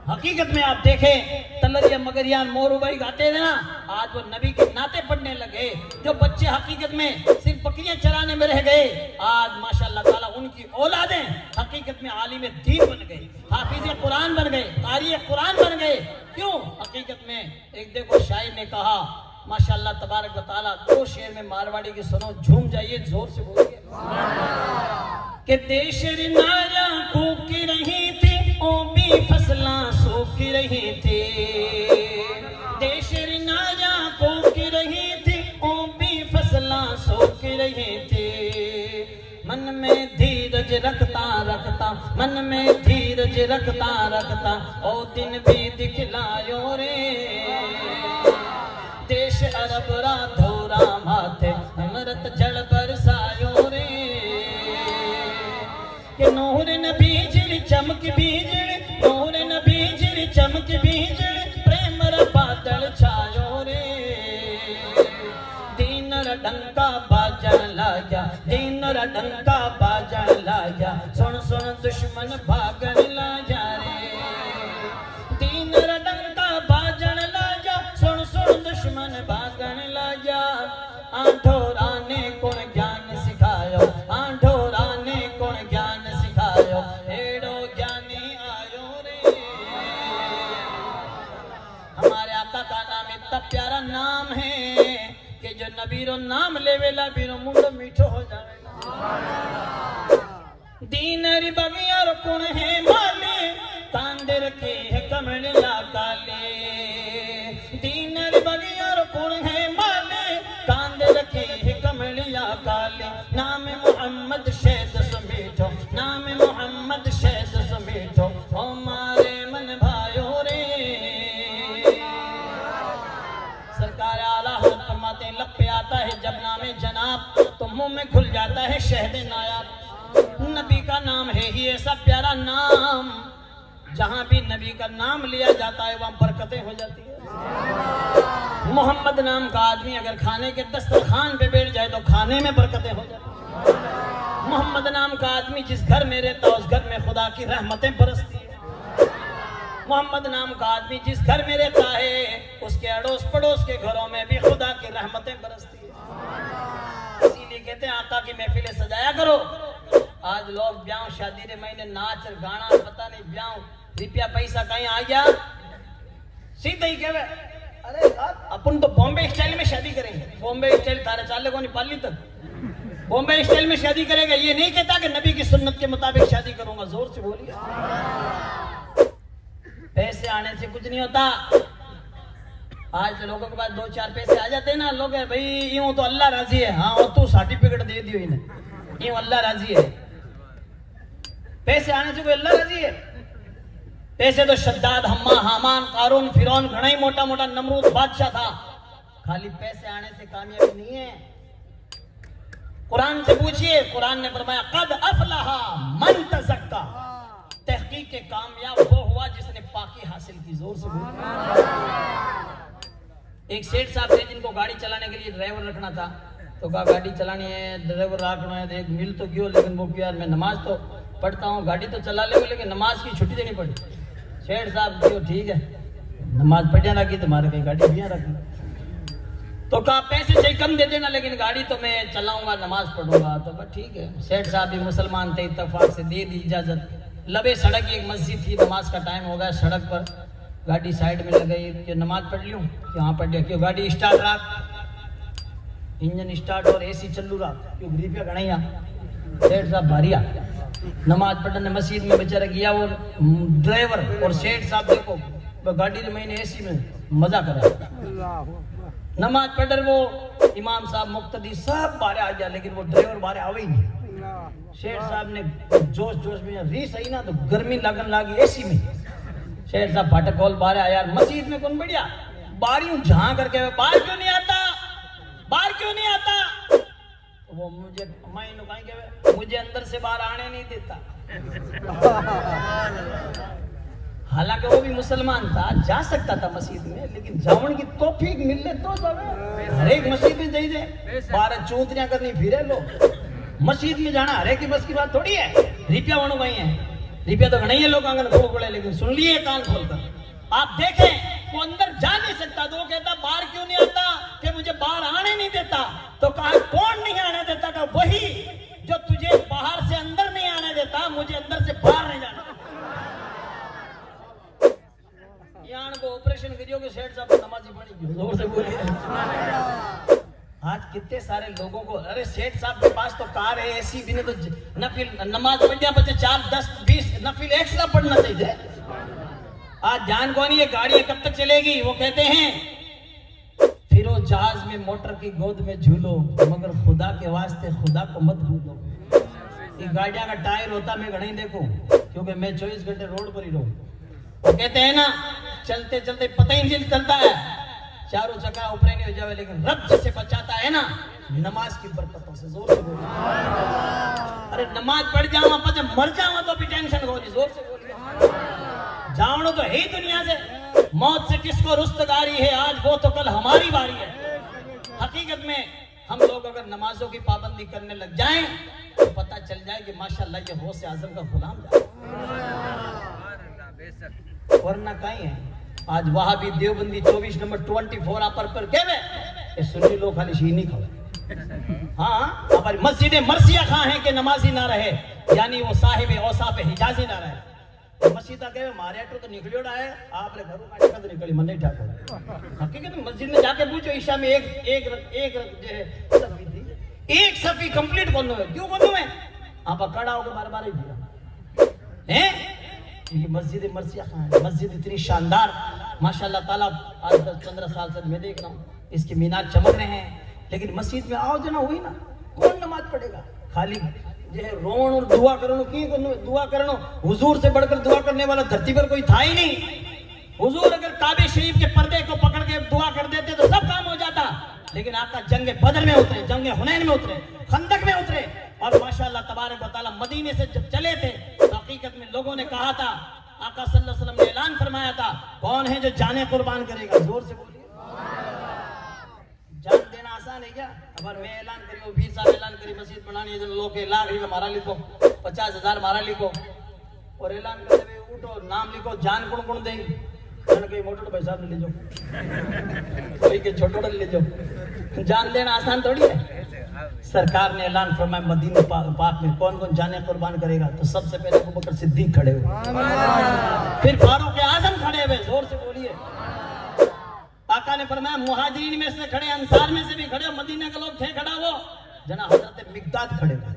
हकीकत में आप देखें तलरिया मगरियान मोरू भाई गाते थे ना, आज वो नबी के नाते पढ़ने लगे। जो बच्चे हकीकत में सिर्फ बकरियां चराने में रह गए, आज माशाअल्लाह ताला उनकी औलादें हकीकत में आलिम दीन बन गए, हाफिज कुरान बन गए, कारी कुरान बन गए। क्यों? हकीकत में एक देखो शायर ने कहा माशाअल्लाह तबारक व तआला, 2 शेर में मारवाड़ी की सुनो, झूम जाइए, जोर से बोलिए कि देश नाया कूक रही थी, ओ भी फसला सूख रही थी, देश नाया कूक रही थी, ओ भी फसला सूख रही थी, मन में धीरज रखता रखता, मन में धीरज रखता रखता, ओ दिन भी दिखलायो रे, देश अरब रा धोरा माथे अमृत जल बरसायो रे, कि नूर नबी जिल चमक बीजड़, नूर नबी जिल चमक बीजड़, प्रेम रा बादल छायो रे, दीन रा डंका बाजन लाया, दीन रा डंका बाजन लाया, सुन सुन दुश्मन भागन लाया रे, दीन रा डंका आका का नाम इतना प्यारा नाम है कि जो नबीरो नाम लेवेला बीरो मुंडो मीठो हो जावेला। दीनरी बगिया रुकण है माले कांदे रखे है कमलिया काले। दीनरी बगिया रुकण है माले कांदे रखे है कमलिया काले। नाम मोहम्मद शहद समेटो, नाम मोहम्मद शहद समेटो हमारे मन भाइयों रे। सरकार आला हज़रत फरमाते हैं लब पे आता है जब नाम जनाब तो मुंह में खुल जाता है शहद नायाब। नबी का नाम है ही ऐसा प्यारा नाम, जहां भी नबी का नाम लिया जाता है वहां बरकतें हो जाती है। मोहम्मद नाम का आदमी अगर खाने के दस्तरखान पे बैठ जाए तो खाने में बरकतें हो जाती है। मोहम्मद नाम का आदमी जिस घर में रहता है उस घर में खुदा की रहमतें बरसती है। मोहम्मद नाम का आदमी जिस घर में रहता है उसके अड़ोस पड़ोस के घरों में भी खुदा की रहमतें बरसती है। इसीलिए कहते हैं आका की महफिलें सजाया करो। आज लोग ब्याह शादी रे महीने नाच गाना पता नहीं ब्याह रुपया पैसा कहीं आ गया सीधा ही कहवे अरे यार अपन तो बॉम्बे स्टाइल में शादी करेंगे। बॉम्बे स्टाइल तारे चाले को नहीं पाली तक बॉम्बे स्टाइल में शादी करेगा। ये नहीं कहता कि नबी की सुन्नत के मुताबिक शादी करूंगा। जोर से बोलिए। पैसे आने से कुछ नहीं होता। आज लोगों के पास 2-4 पैसे आ जाते हैं ना, लोग भाई यूं तो अल्लाह राजी है। हाँ और तू सर्टिफिकेट दे दियो इन्हें, यूं अल्लाह राजी है। पैसे आने से कोई अल्लाह राजी है? पैसे तो शद्दाद, हम्मा, हामान, कारून, फिरौन घना ही मोटा मोटा नमरूद बादशाह था। खाली पैसे आने से कामयाबी नहीं है। कुरान से पूछिए, कुरान ने फरमाया कद अफलहा मन तज़क्का। तहकीक के कामयाब वो हुआ जिसने पाकी हासिल की। जोर से बोलिए। एक सेठ साहब थे जिनको गाड़ी चलाने के लिए ड्राइवर रखना था, तो कहा गाड़ी चलानी है ड्राइवर रखना है। एक मिल तो क्यों, लेकिन वो यार मैं नमाज तो पढ़ता हूँ, गाड़ी तो चला ले लेकिन नमाज की छुट्टी देनी पड़ी। सेठ साहब क्यों ठीक है नमाज पढ़िया रखी तुम्हारे कहीं गाड़ी भी रखी। तो कहा पैसे चाहिए कम दे देना लेकिन गाड़ी तो मैं चलाऊंगा नमाज पढ़ूंगा। तो कहा ठीक है। सेठ साहब भी मुसलमान थे, इत्तेफाक से दे दी इजाजत। लबे सड़क की एक मस्जिद थी, नमाज का टाइम हो गया, सड़क पर गाड़ी साइड में लगाई कि नमाज पढ़ लूं। यहाँ पढ़ लिया क्यों, गाड़ी स्टार्ट रहा, इंजन स्टार्ट और एसी चलू रहा क्यों, रुपया गणैया। सेठ साहब भारिया नमाज पढ़ने मस्जिद में बेचारा गया वो ड्राइवर, और सेठ साहब देखो गाड़ी में मैंने एसी में मजा करा। नमाज पढ़ वो इमाम साहब मुक्तदी सब बारे आ गया लेकिन वो ड्राइवर बारे आवे ही नहीं। शेर साहब ने जोश जोश में री सही ना तो गर्मी लगन लगी एसी में। शेर साहब फाटक खोल बारे आया, मस्जिद में कौन बढ़िया बारी जहां करके बाहर क्यों नहीं आता, बाहर क्यों नहीं आता। तो वो मुझे मुझे अंदर से बाहर आने नहीं देता। हालांकि वो भी मुसलमान था, जा सकता था मस्जिद में, लेकिन जावन की तौफीक मिले तो जावे। हर एक मस्जिद में जाइए, बारह चौंतरियां करनी फिरे लोग। मस्जिद में जाना हर एक की बस की बात थोड़ी है। रिपिया वणु भाई है, रिपिया तो नहीं है लोग आंगन खोल खोले, लेकिन सुन लिए कान खोलकर। आप देखें वो अंदर जा नहीं सकता तो वो कहता बाहर क्यों नहीं आता, कि मुझे बाहर आने नहीं देता। तो कहा कौन नहीं आने देता, का वही जो तुझे बाहर से अंदर नहीं आने देता, मुझे अंदर से बाहर नहीं जाना। यहाँ को ऑपरेशन करियो कि सेठ साहब नमाजी पड़ी, जोर से बोलिए। आज कितने सारे लोगों को, अरे सेठ साहब के पास तो कार है, एसी भी नहीं, तो नफिल नमाज पढ़िया बच्चे 4, 10, 20 नफिल एक्स्ट्रा पढ़ना चाहिए। आज जान कौन है गाड़ी कब तक चलेगी। वो कहते हैं फिरो जहाज में मोटर की गोद में झूलो, मगर खुदा के वास्ते खुदा को मत भूलो। ये गाड़ियां का टायर होता मैं घड़ी देखो, क्योंकि मैं 24 घंटे रोड पर ही रहूं। वो कहते हैं ना चलते चलते पता ही नहीं चलता है, चारों चक्का ऊपर नहीं हो जावे, लेकिन रब जिसे बचाता है ना नमाज की बरकतों से। जोर से बोलिए। अरे नमाज पढ़ जावा पचे मर जावा तो भी टेंशन होगी। जोर से बोलिए। जावनो तो है ही दुनिया से, मौत से किसको रुस्तगारी है, आज वो तो कल हमारी बारी है। हकीकत में हम लोग अगर नमाजों की पाबंदी करने लग जाएं तो पता चल जाए कि माशाल्लाह ये गौसे आजम का गुलाम जाए, वरना कहीं है। आज वहां भी देवबंदी 24 नंबर 24 आप पर के सुन्नी लोग खाली शीनी खाओ। हाँ हमारी मस्जिद मरसिया खां है कि नमाजी ना रहे, यानी वो साहिब औसाफ हिजाजी ना रहे। मस्जिद आके मारे तो निकलियोड़ा है आपरे घरों काटे का तो निकली मन नहीं ठाको हकीकत में मस्जिद में जाके पूछो ईशा में एक जो है सफी थी एक सफी कंप्लीट करनो है क्यों करनो है आप खड़ा होकर बार-बार ही दिया हैं ये मस्जिद मर्सिया खान मस्जिद इतनी शानदार माशाल्लाह ताला आज 10-15 साल से मैं देख रहा हूँ इसके मीनार चमक रहे हैं लेकिन मस्जिद में आओ जना हुई ना कौन नमाज पढ़ेगा खाली जो है रोन और दुआ करनो की दुआ करनो हुजूर से बढ़कर दुआ करने वाला धरती पर कोई था ही नहीं हुजूर अगर काबे शरीफ के पर्दे को पकड़ के दुआ कर देते तो सब काम हो जाता लेकिन आका जंग बदर में उतरे जंग हुनैन में उतरे खंदक में उतरे और माशाल्लाह तबारक व तआला मदीने से जब चले थे तो हकीकत में लोगों ने कहा था आका सल्लल्लाहु अलैहि वसल्लम ने ऐलान फरमाया था कौन है जो जाने कुर्बान करेगा जोर से बोलिए जान देना आसान है क्या अगर मैं ऐलान करी वो पीर साहब ऐलान करी मस्जिद बनानी है लोग के लाख रुपये मारा लिखो 50,000 मारा लिखो और ऐलान करते हुए उठो नाम लिखो जान कौन कौन देंगे कहीं मोटो भाई साहब ने ले जाओ कोई के छोटो ले जाओ जान देना आसान थोड़ी है सरकार ने ऐलान फरमाया मदीना पाक में कौन कौन जाने कुर्बान करेगा तो सबसे पहले अबू बकर सिद्दीक खड़े हुए फिर फारूक आजम खड़े हुए जोर से बोलिए आका ने फरमाया मुहाजिरीन में से खड़े अंसार में से भी खड़े मदीना के लोग थे खड़ा वो जना हजरत मिकदाद खड़े हुए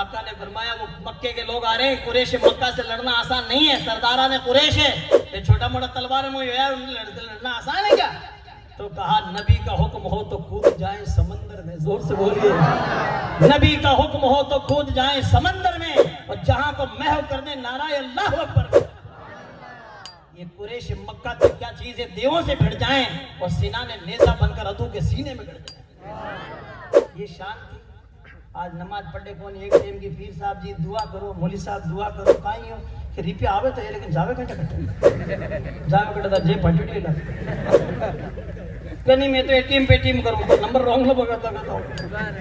आका ने फरमाया वो मक्के के लोग आ रहे हैं कुरैश मक्का से लड़ना आसान नहीं है सरदारा ने कुरैश है ये छोटा मोटा तलवार में लड़ना आसान है क्या तो कहा नबी का हुक्म हो तो कूद जाए समंदर में जोर से बोलिए नबी का हुक्म हो तो कूद जाए समंदर में और जहां को महव कर दे नाराए अल्लाह अकबर ये कुरैश मक्का तो क्या चीज है देवों से भिड़ जाएं और सीना ने नेजा बनकर अदू के सीने में भिड़ जाए ये शान थी आज नमाज पढ़े कौन एक टाइम की पीर साहब जी दुआ करो मौली साहब दुआ करो काई हो कि रुपया आवे तो लेकिन जावे कटे जे पटड़ी लग नहीं मैं तो एटीएम पे टीम करूं तो नंबर रॉन्ग लो बगता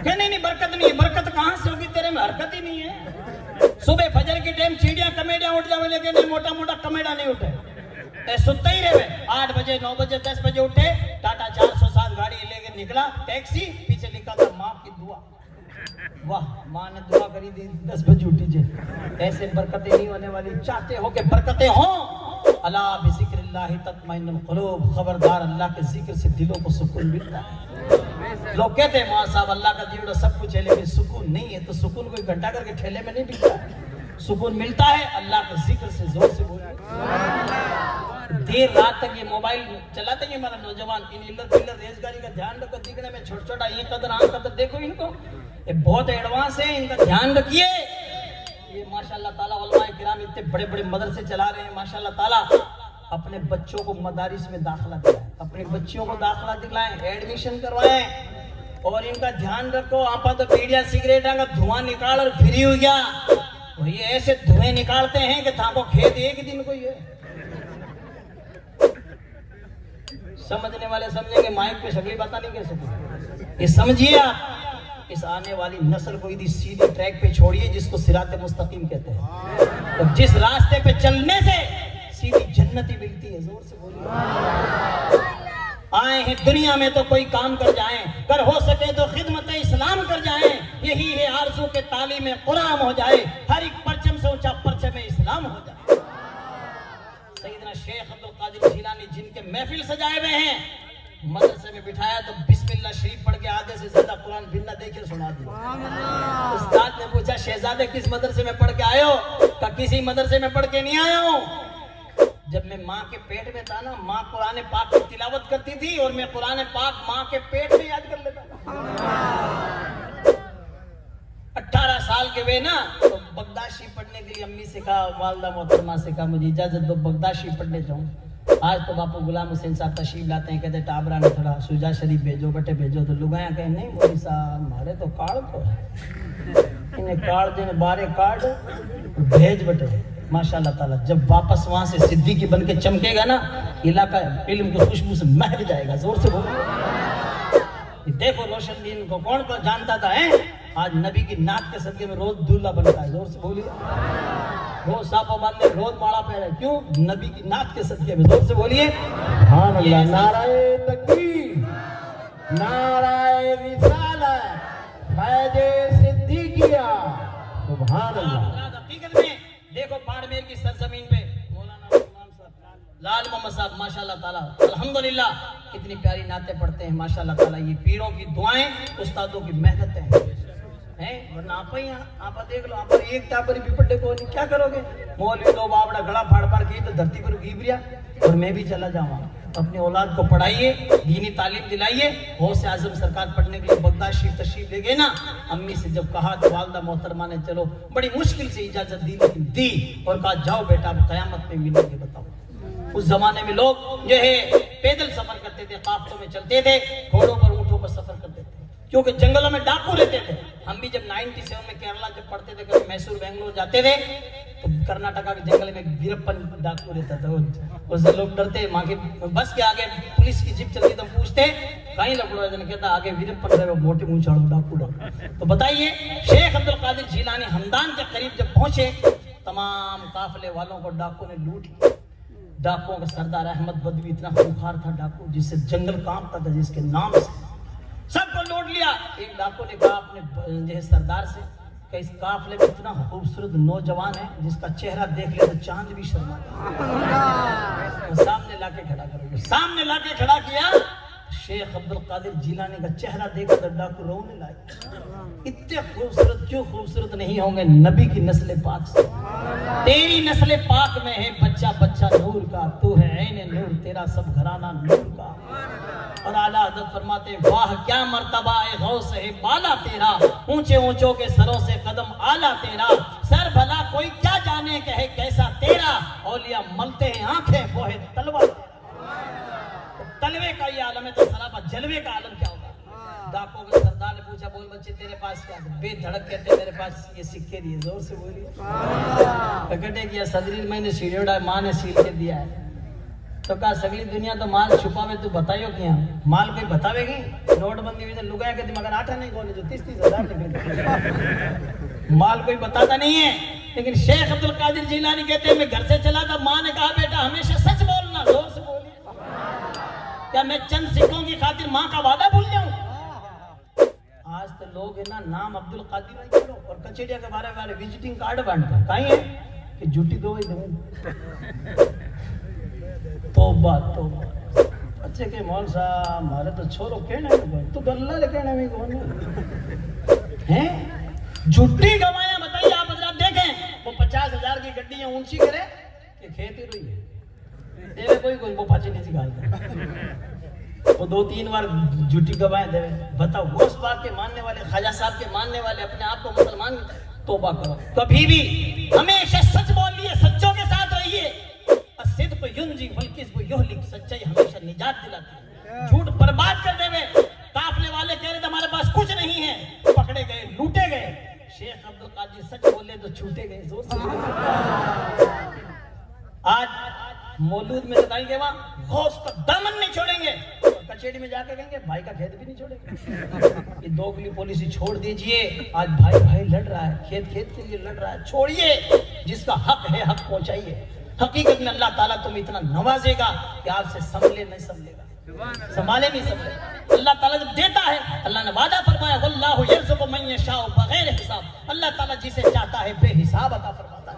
क्या नहीं बरकत कहां से होगी तेरे में हरकत ही नहीं है सुबह फजर की टाइम चिड़िया कमेडिया उठ जावे लेकिन मोटा मोटा कमेडा नहीं उठे सुत्ता ही रहे 8 बजे 9 बजे 10 बजे उठे टाटा 407 गाड़ी लेके निकला टैक्सी पीछे लिखा था माँ की दुआ वाह माँ ने दुआ करी थी 10 बजे उठी जे ऐसे बरकतें नहीं होने वाली चाहते हो कि बरकतें हो अला बिज़िक्रिल्लाहि तत्मइन्नुल क़ुलूब खबरदार अल्लाह के जिक्र से दिलों को सुकून मिलता है लोग कहते हैं माँ साहब अल्लाह का दिया सब कुछ है लेकिन सुकून नहीं है तो सुकून कोई घंटा करके ठेले में नहीं बिकता है सुकून मिलता है अल्लाह के जिक्र से जोर से बोलिए देर रात तक ये मोबाइल चलाते हैं हमारा नौजवान इन इल्लत रेजगारी का ध्यान रखो दिखने में छोटा छोटा ये कदर आम कदर देखो इनको ये बहुत एडवांस है इनका ध्यान रखिए ये माशाल्लाह ताला उलमाए किराम इतने बड़े बड़े मदरसे चला रहे हैं माशाल्लाह ताला अपने बच्चों को मदारिस में दाखिला दिलाएं अपने बच्चियों को दाखिला दिलाएं एडमिशन करवाएं और इनका ध्यान रखो आपा तो बीड़िया सिगरेट का धुआं निकाल और फ्री हो गया ये ऐसे धुएं निकालते हैं कि थाको खेत एक दिन को ये समझने वाले समझेंगे माइक पे सगली बात नहीं कह सकते ये समझिए आप इस आने वाली नस्ल को यदि सीधी ट्रैक पे छोड़िए जिसको सिराते मुस्तकीम कहते हैं तो जिस रास्ते पे चलने से सीधी जन्नती मिलती है जोर से बोलिए आए हैं दुनिया में तो कोई काम कर जाएं कर हो सके तो खिदमत इस्लाम कर जाएं यही है आरज़ू के तालीम कुरान हो जाए हर एक परचम से ऊंचा परचम इस्लाम हो जाए सैयदना शेख अब्दुल कादिर जिलानी जिनके महफिल सजाए हुए हैं मदरसे में बिठाया तो बिस्मिल्लाह शरीफ पढ़ के आधे से ज्यादा कुरान बिना देखे सुना दिया उस्ताद ने पूछा शहजादे किस मदरसे में पढ़ के आए हो कहा किसी मदरसे में पढ़ के नहीं आया हूँ जब मैं माँ के पेट में था ना माँ कुरान पाक की तिलावत करती थी और मैं कुरान पाक माँ के पेट में याद कर लेता था 18 साल के वे ना तो बगदाशी पढ़ने के लिए अम्मी से कहा वालदा मोहतरमा से कहा मुझे इजाजत दो बगदाशी पढ़ने जाऊँ आज तो बापू गुलाम हुसैन साहब तशरीफ लाते हैं कहते टाबरा में थोड़ा सुजा शरीफ भेजो बटे भेजो तो लुगाया कहे नहीं मोदी साहब हमारे तो कार्ड तो इन्हें कार्ड देने बारे कार्ड भेज बटे माशाल्लाह ताला जब वापस वहां से सिद्दीकी बन के चमकेगा ना इलाका इल्म की खुशबू से महक जाएगा जोर से बोलो देखो रोशन दीन को कौन कौन जानता था है आज नबी की नाक के सदके में रोज दूल्हा बनता है जोर से बोलिए रोज साफा बांधने रोज माला पहने क्यों नबी की नाक के सदके में जोर से बोलिए सुभान अल्लाह नाराए तकबीर नाराए रिसालत फैज़े सिद्दीकिया सुभान अल्लाह हकीकत में देखो बाड़मेर जमीन पे मौलाना इमाम साहब लाल मोहम्मद साहब माशाल्लाह ताला अल्हम्दुलिल्लाह कितनी प्यारी नाते पढ़ते हैं माशाल्लाह ताला। ये पीरों की दुआएं उस्तादों की मेहनत हैं वरना आप ही आप देख लो आप एक टापर भी पढ़े को नहीं क्या करोगे। मौलवी दो बाबड़ा गला फाड़ फाड़ के तो धरती पर गिबरिया और मैं भी चला जाऊंगा। अपनी औलाद को पढ़ाइए, दीनी तालीम दिलाइए। गौसे आजम सरकार पढ़ने के लिए बगदाद शरीफ तशरीफ ले गए ना, अम्मी से जब कहा तो वालदा मोहतरमा ने चलो बड़ी मुश्किल से इजाजत दी लेकिन दी और कहा जाओ बेटा अब कयामत में मिलेंगे। बताओ उस जमाने में लोग जो है पैदल सफर करते थे, काफलों में चलते थे, घोड़ों पर ऊँटों पर सफर करते थे क्योंकि जंगलों में डाकू रहते थे। हम भी जब 97 में केरला जब पढ़ते थे कभी मैसूर बेंगलोर जाते थे तो कर्नाटका के जंगल में वीरप्पन डाकू रहता था। उससे लोग डरते, माँ के बस के आगे पुलिस की जीप चलती तो पूछते कहीं लपड़ो कहता आगे वीरप्पन रहे मोटे मुंह चाड़ू डाकू। तो बताइए शेख अब्दुल कादिर जिलानी हमदान के करीब जब पहुंचे तमाम काफले वालों को डाकू ने लूट लिया। डाकुओं का सरदार अहमद बदवी इतना खूंखार था डाकू जिससे जंगल कांपता था जिसके नाम से सबको लूट लिया। एक डाकू ने कहा अपने सरदार से कि इस काफले में इतना खूबसूरत नौजवान है जिसका चेहरा देख ले तो चांद भी शर्मा जाए। सामने लाके खड़ा करोगे, सामने लाके खड़ा किया। शेख अब्दुल कादिर जिलानी का चेहरा देखा तो डाकू रोने लगे। इतने खूबसूरत क्यों खूबसूरत नहीं होंगे नबी की नस्ल पाक से। तेरी नस्ल पाक में है बच्चा बच्चा नूर का, तू है ऐने नूर तेरा सब घराना नूर का। और आला हज़रत फरमाते वाह क्या मर्तबा है गौस है बाला तेरा, ऊंचे ऊंचों के सरों से कदम आला तेरा। सर भला कोई क्या जाने कहे कैसा तेरा, औलिया मलते हैं आंखें वो है तलवा। तलवे का ये आलम है तो सरापा जलवे का आलम क्या होगा। डाकों के सरदार ने पूछा बोल बच्चे तेरे पास क्या है। बेधड़क कहते मेरे पास ये सिक्के दिए। जोर से बोलिए। इकट्ठे किया सदरी मैंने सीढ़ा माँ ने सील के दिया है। तो कहा सगली दुनिया तो माल छुपावे तू बताइयो क्या माल कोई बतावेगी। नोटबंदी में लुगाया कहती मगर आटा नहीं कौन जो 30-30 हजार माल कोई बताता नहीं है। लेकिन शेख अब्दुल कादिर जिलानी कहते हैं मैं घर से चला था, माँ ने कहा बेटा हमेशा सच बोलना। जोर से बोलिए। क्या मैं चंद सिक्कों की खातिर माँ का वादा भूल जाऊं। आज तो लोग है ना नाम अब्दुल कादिर करो और कचेरिया के बारे में विजिटिंग कार्ड बांटते हैं। कहीं है कि झूठी दो तोबा तोबा अच्छे के मौल साहब हमारे तो छोरो कहने तो गल्ला कहने में कौन है झूठी गवाया। बताइए आप हजरात देखें वो 50,000 की गड्डियां ऊंची करे कि खेती रही है कोई वो पाची नहीं सिखाता। वो 2-3 बार झूठी गवाएं दे। बताओ उस बात के मानने वाले ख्वाजा साहब के मानने वाले अपने आप को मुसलमान तोबा करो। कभी भी हमेशा सच बोलिए, सच्चों के साथ रहिए। सिद्क़ युंजी वल किज़्ब युहलिक, सच्चाई हमेशा निजात दिलाती है। झूठ बर्बाद कर देवे। काफले वाले कह रहे थे हमारे पास कुछ नहीं है, पकड़े गए लूटे गए। शेख अब्दुल कादिर सच बोले तो छूटे गए। जोर से आज मौलूद में बताएंगे वहां गौस का दामन नहीं छोड़ेंगे, कचेरी में जाके कहेंगे भाई का खेत भी नहीं छोड़ेंगे। ये दोगली पॉलिसी छोड़ दीजिए। आज भाई भाई लड़ रहा है, खेत खेत के लिए लड़ रहा है, छोड़िए। जिसका हक है हक पहुंचाइए। हकीकत में अल्लाह ताला तुम इतना नवाजेगा कि आपसे संभले नहीं संभलेगा, संभाले नहीं संभलेगा। अल्लाह ताला जब देता है, अल्लाह ने वादा फरमाया वल्लाहु यर्ज़ुक़ु मन यशाउ बगैर हिसाब। अल्लाह ताला जिसे चाहता है बेहिसाब अता फरमाता है।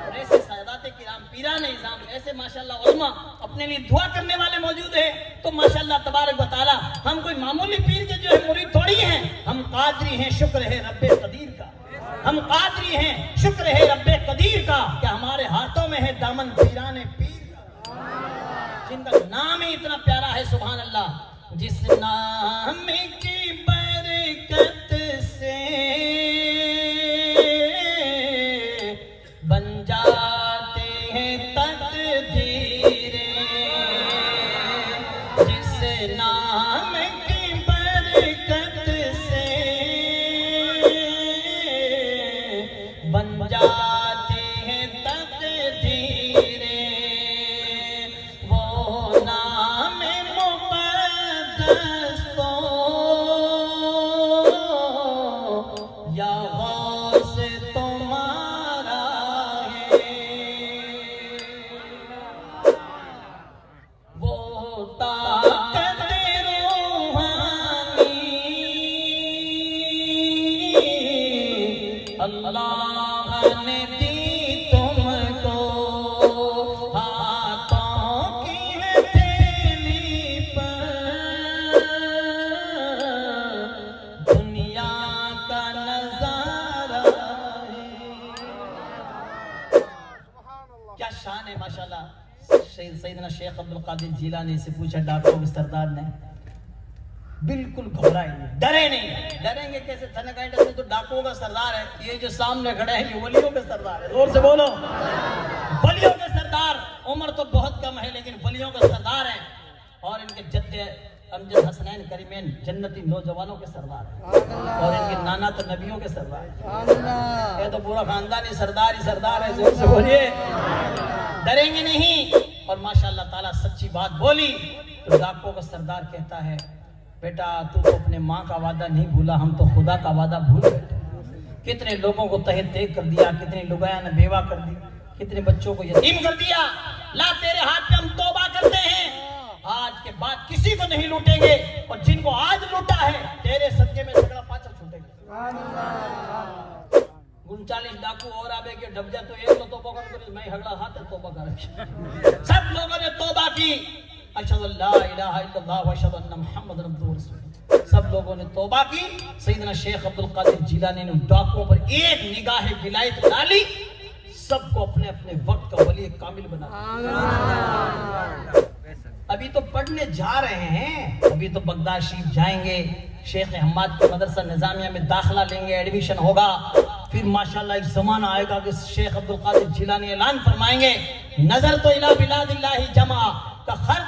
और ऐसे सादाते किराम पीरान इज़ाम ऐसे माशाअल्लाह उलमा अपने लिए दुआ करने वाले मौजूद है। तो माशाअल्लाह तबारक व तआला हम कोई मामूली पीर के जो है मुरीद थोड़ी हैं। हम कादरी हैं, शुक्र है रब्बे कदीर का। हम कादरी हैं, शुक्र है रब्बे कदीर का कि हमारे हाथों में है दामन पीराने पीर का, जिनका नाम ही इतना प्यारा है। सुभान अल्लाह। जिस नाम की बरकत से बन जाते हैं तकदीरें, जिस नाम की बरकत से बन जाते हैं तकदीरें, वो नाम मुक़द्दस तो या गौस तुम्हारा है। वो ताकत रूहानी अल्लाह ने दी तुमको, शेख अब्दुल कादिर जिलानी से पूछा डाकुओं के सरदार ने, बिल्कुल घबराए नहीं, डरे नहीं। डरेंगे कैसे, थनकाइंडा तो डाकुओं का सरदार है। ये जो सामने खड़े हैं ये वलियों के सरदार है। जोर से बोलो, वलियों के सरदार। उम्र तो बहुत कम है लेकिन वलियों का सरदार है। और इनके जद्दे अमजद हसनैन करीमैन जन्नती नौजवानों के सरदार है। और इनके नाना तो नबियों के सरदार है। ये तो पूरा खानदानी सरदार ही सरदार है। जोर से बोलिए, डरेंगे नहीं। और माशाअल्लाह ताला सच्ची बात बोली तो डाकुओं का सरदार कहता है, बेटा तू तो अपने माँ का वादा नहीं भूला, हम तो खुदा का वादा भूल बैठे। कितने लोगों को तहे तेग कर दिया, कितनी लुगाया ने बेवा कर दी, कितने बच्चों को यतीम कर दिया। ला तेरे हाथ पे हम तौबा करते हैं, आज के बाद किसी को नहीं लूटेंगे। और जिनको आज लूटा है तेरे सदके में झगड़ा पाचल छूटेंगे। 39 डाकू और आवे के डबजा तो एक तो तौबा कर, मैं हगड़ा हाथ तौबा कर। सब लोगों ने तौबा की। अशहदु अल्ला इलाहा इल्लल्लाह व अशहदु अन्ना मुहम्मदन अब्दुहु व रसूलुहु। सब लोगों ने तौबा की। सैयदना शेख अब्दुल कादिर जिलानी ने डाकुओं पर एक निगाह विलायत डाली, सबको अपने अपने वक्त का वली कामिल बना। अभी तो पढ़ने जा रहे हैं, अभी तो बगदाद शरीफ जाएंगे, शेख हम्माद के मदरसा निजामिया में दाखिला लेंगे, एडमिशन होगा। फिर माशाल्लाह एक जमाना आएगा कि शेख अब्दुल कादिर जिलानी ऐलान फरमाएंगे, नजर तो इला बिलादिल्लाहि जमा का खर्द।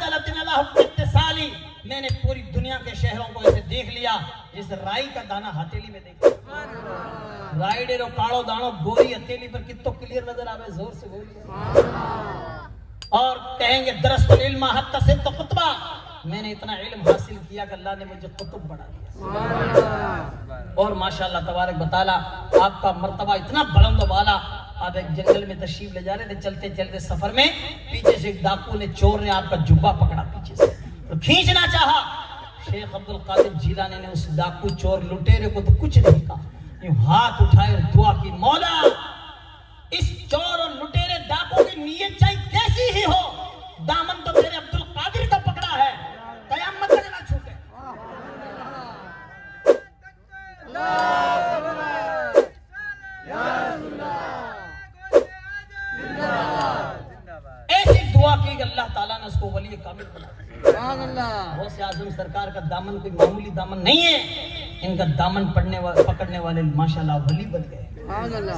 मैंने पूरी दुनिया के शहरों को ऐसे देख लिया जैसे राई का दाना हथेली में देखा। राई डेरो काड़ो दानो गोरी हथेली पर कितो क्लियर नजर आवे। जोर से बोलिए। और कहेंगे दरस्तुल इल्म हत्ता से तो कुतबा, मैंने इतना इल्म हासिल किया कि अल्लाह ने मुझे कुतुब बना दिया। और माशाल्लाह तबारक बताला आपका मर्तबा इतना बुलंद वाला। आप एक जंगल में तशरीफ ले जा रहे थे, चलते चलते सफर में पीछे से एक डाकू ने, चोर ने आपका जुब्बा पकड़ा पीछे से तो खींचना चाहा। शेख अब्दुल कादिर जिलानी ने उस डाकू चोर लुटेरे को तो कुछ नहीं कहा, यूं हाथ उठाए और दुआ की, मौला इस चोर और लुटेरे डाकू की नीयत चाहे कैसी ही हो, दामन तो तेरे अब्दुल कादिर का पकड़ा है, कयामत तक ना छूटे। ऐसी दुआ की कि अल्लाह ताला ने उसको वली कामिल बना। गौसे आजम सरकार का दामन कोई मामूली दामन नहीं है, इनका दामन पकड़ने वाले माशाल्लाह वली बन गए।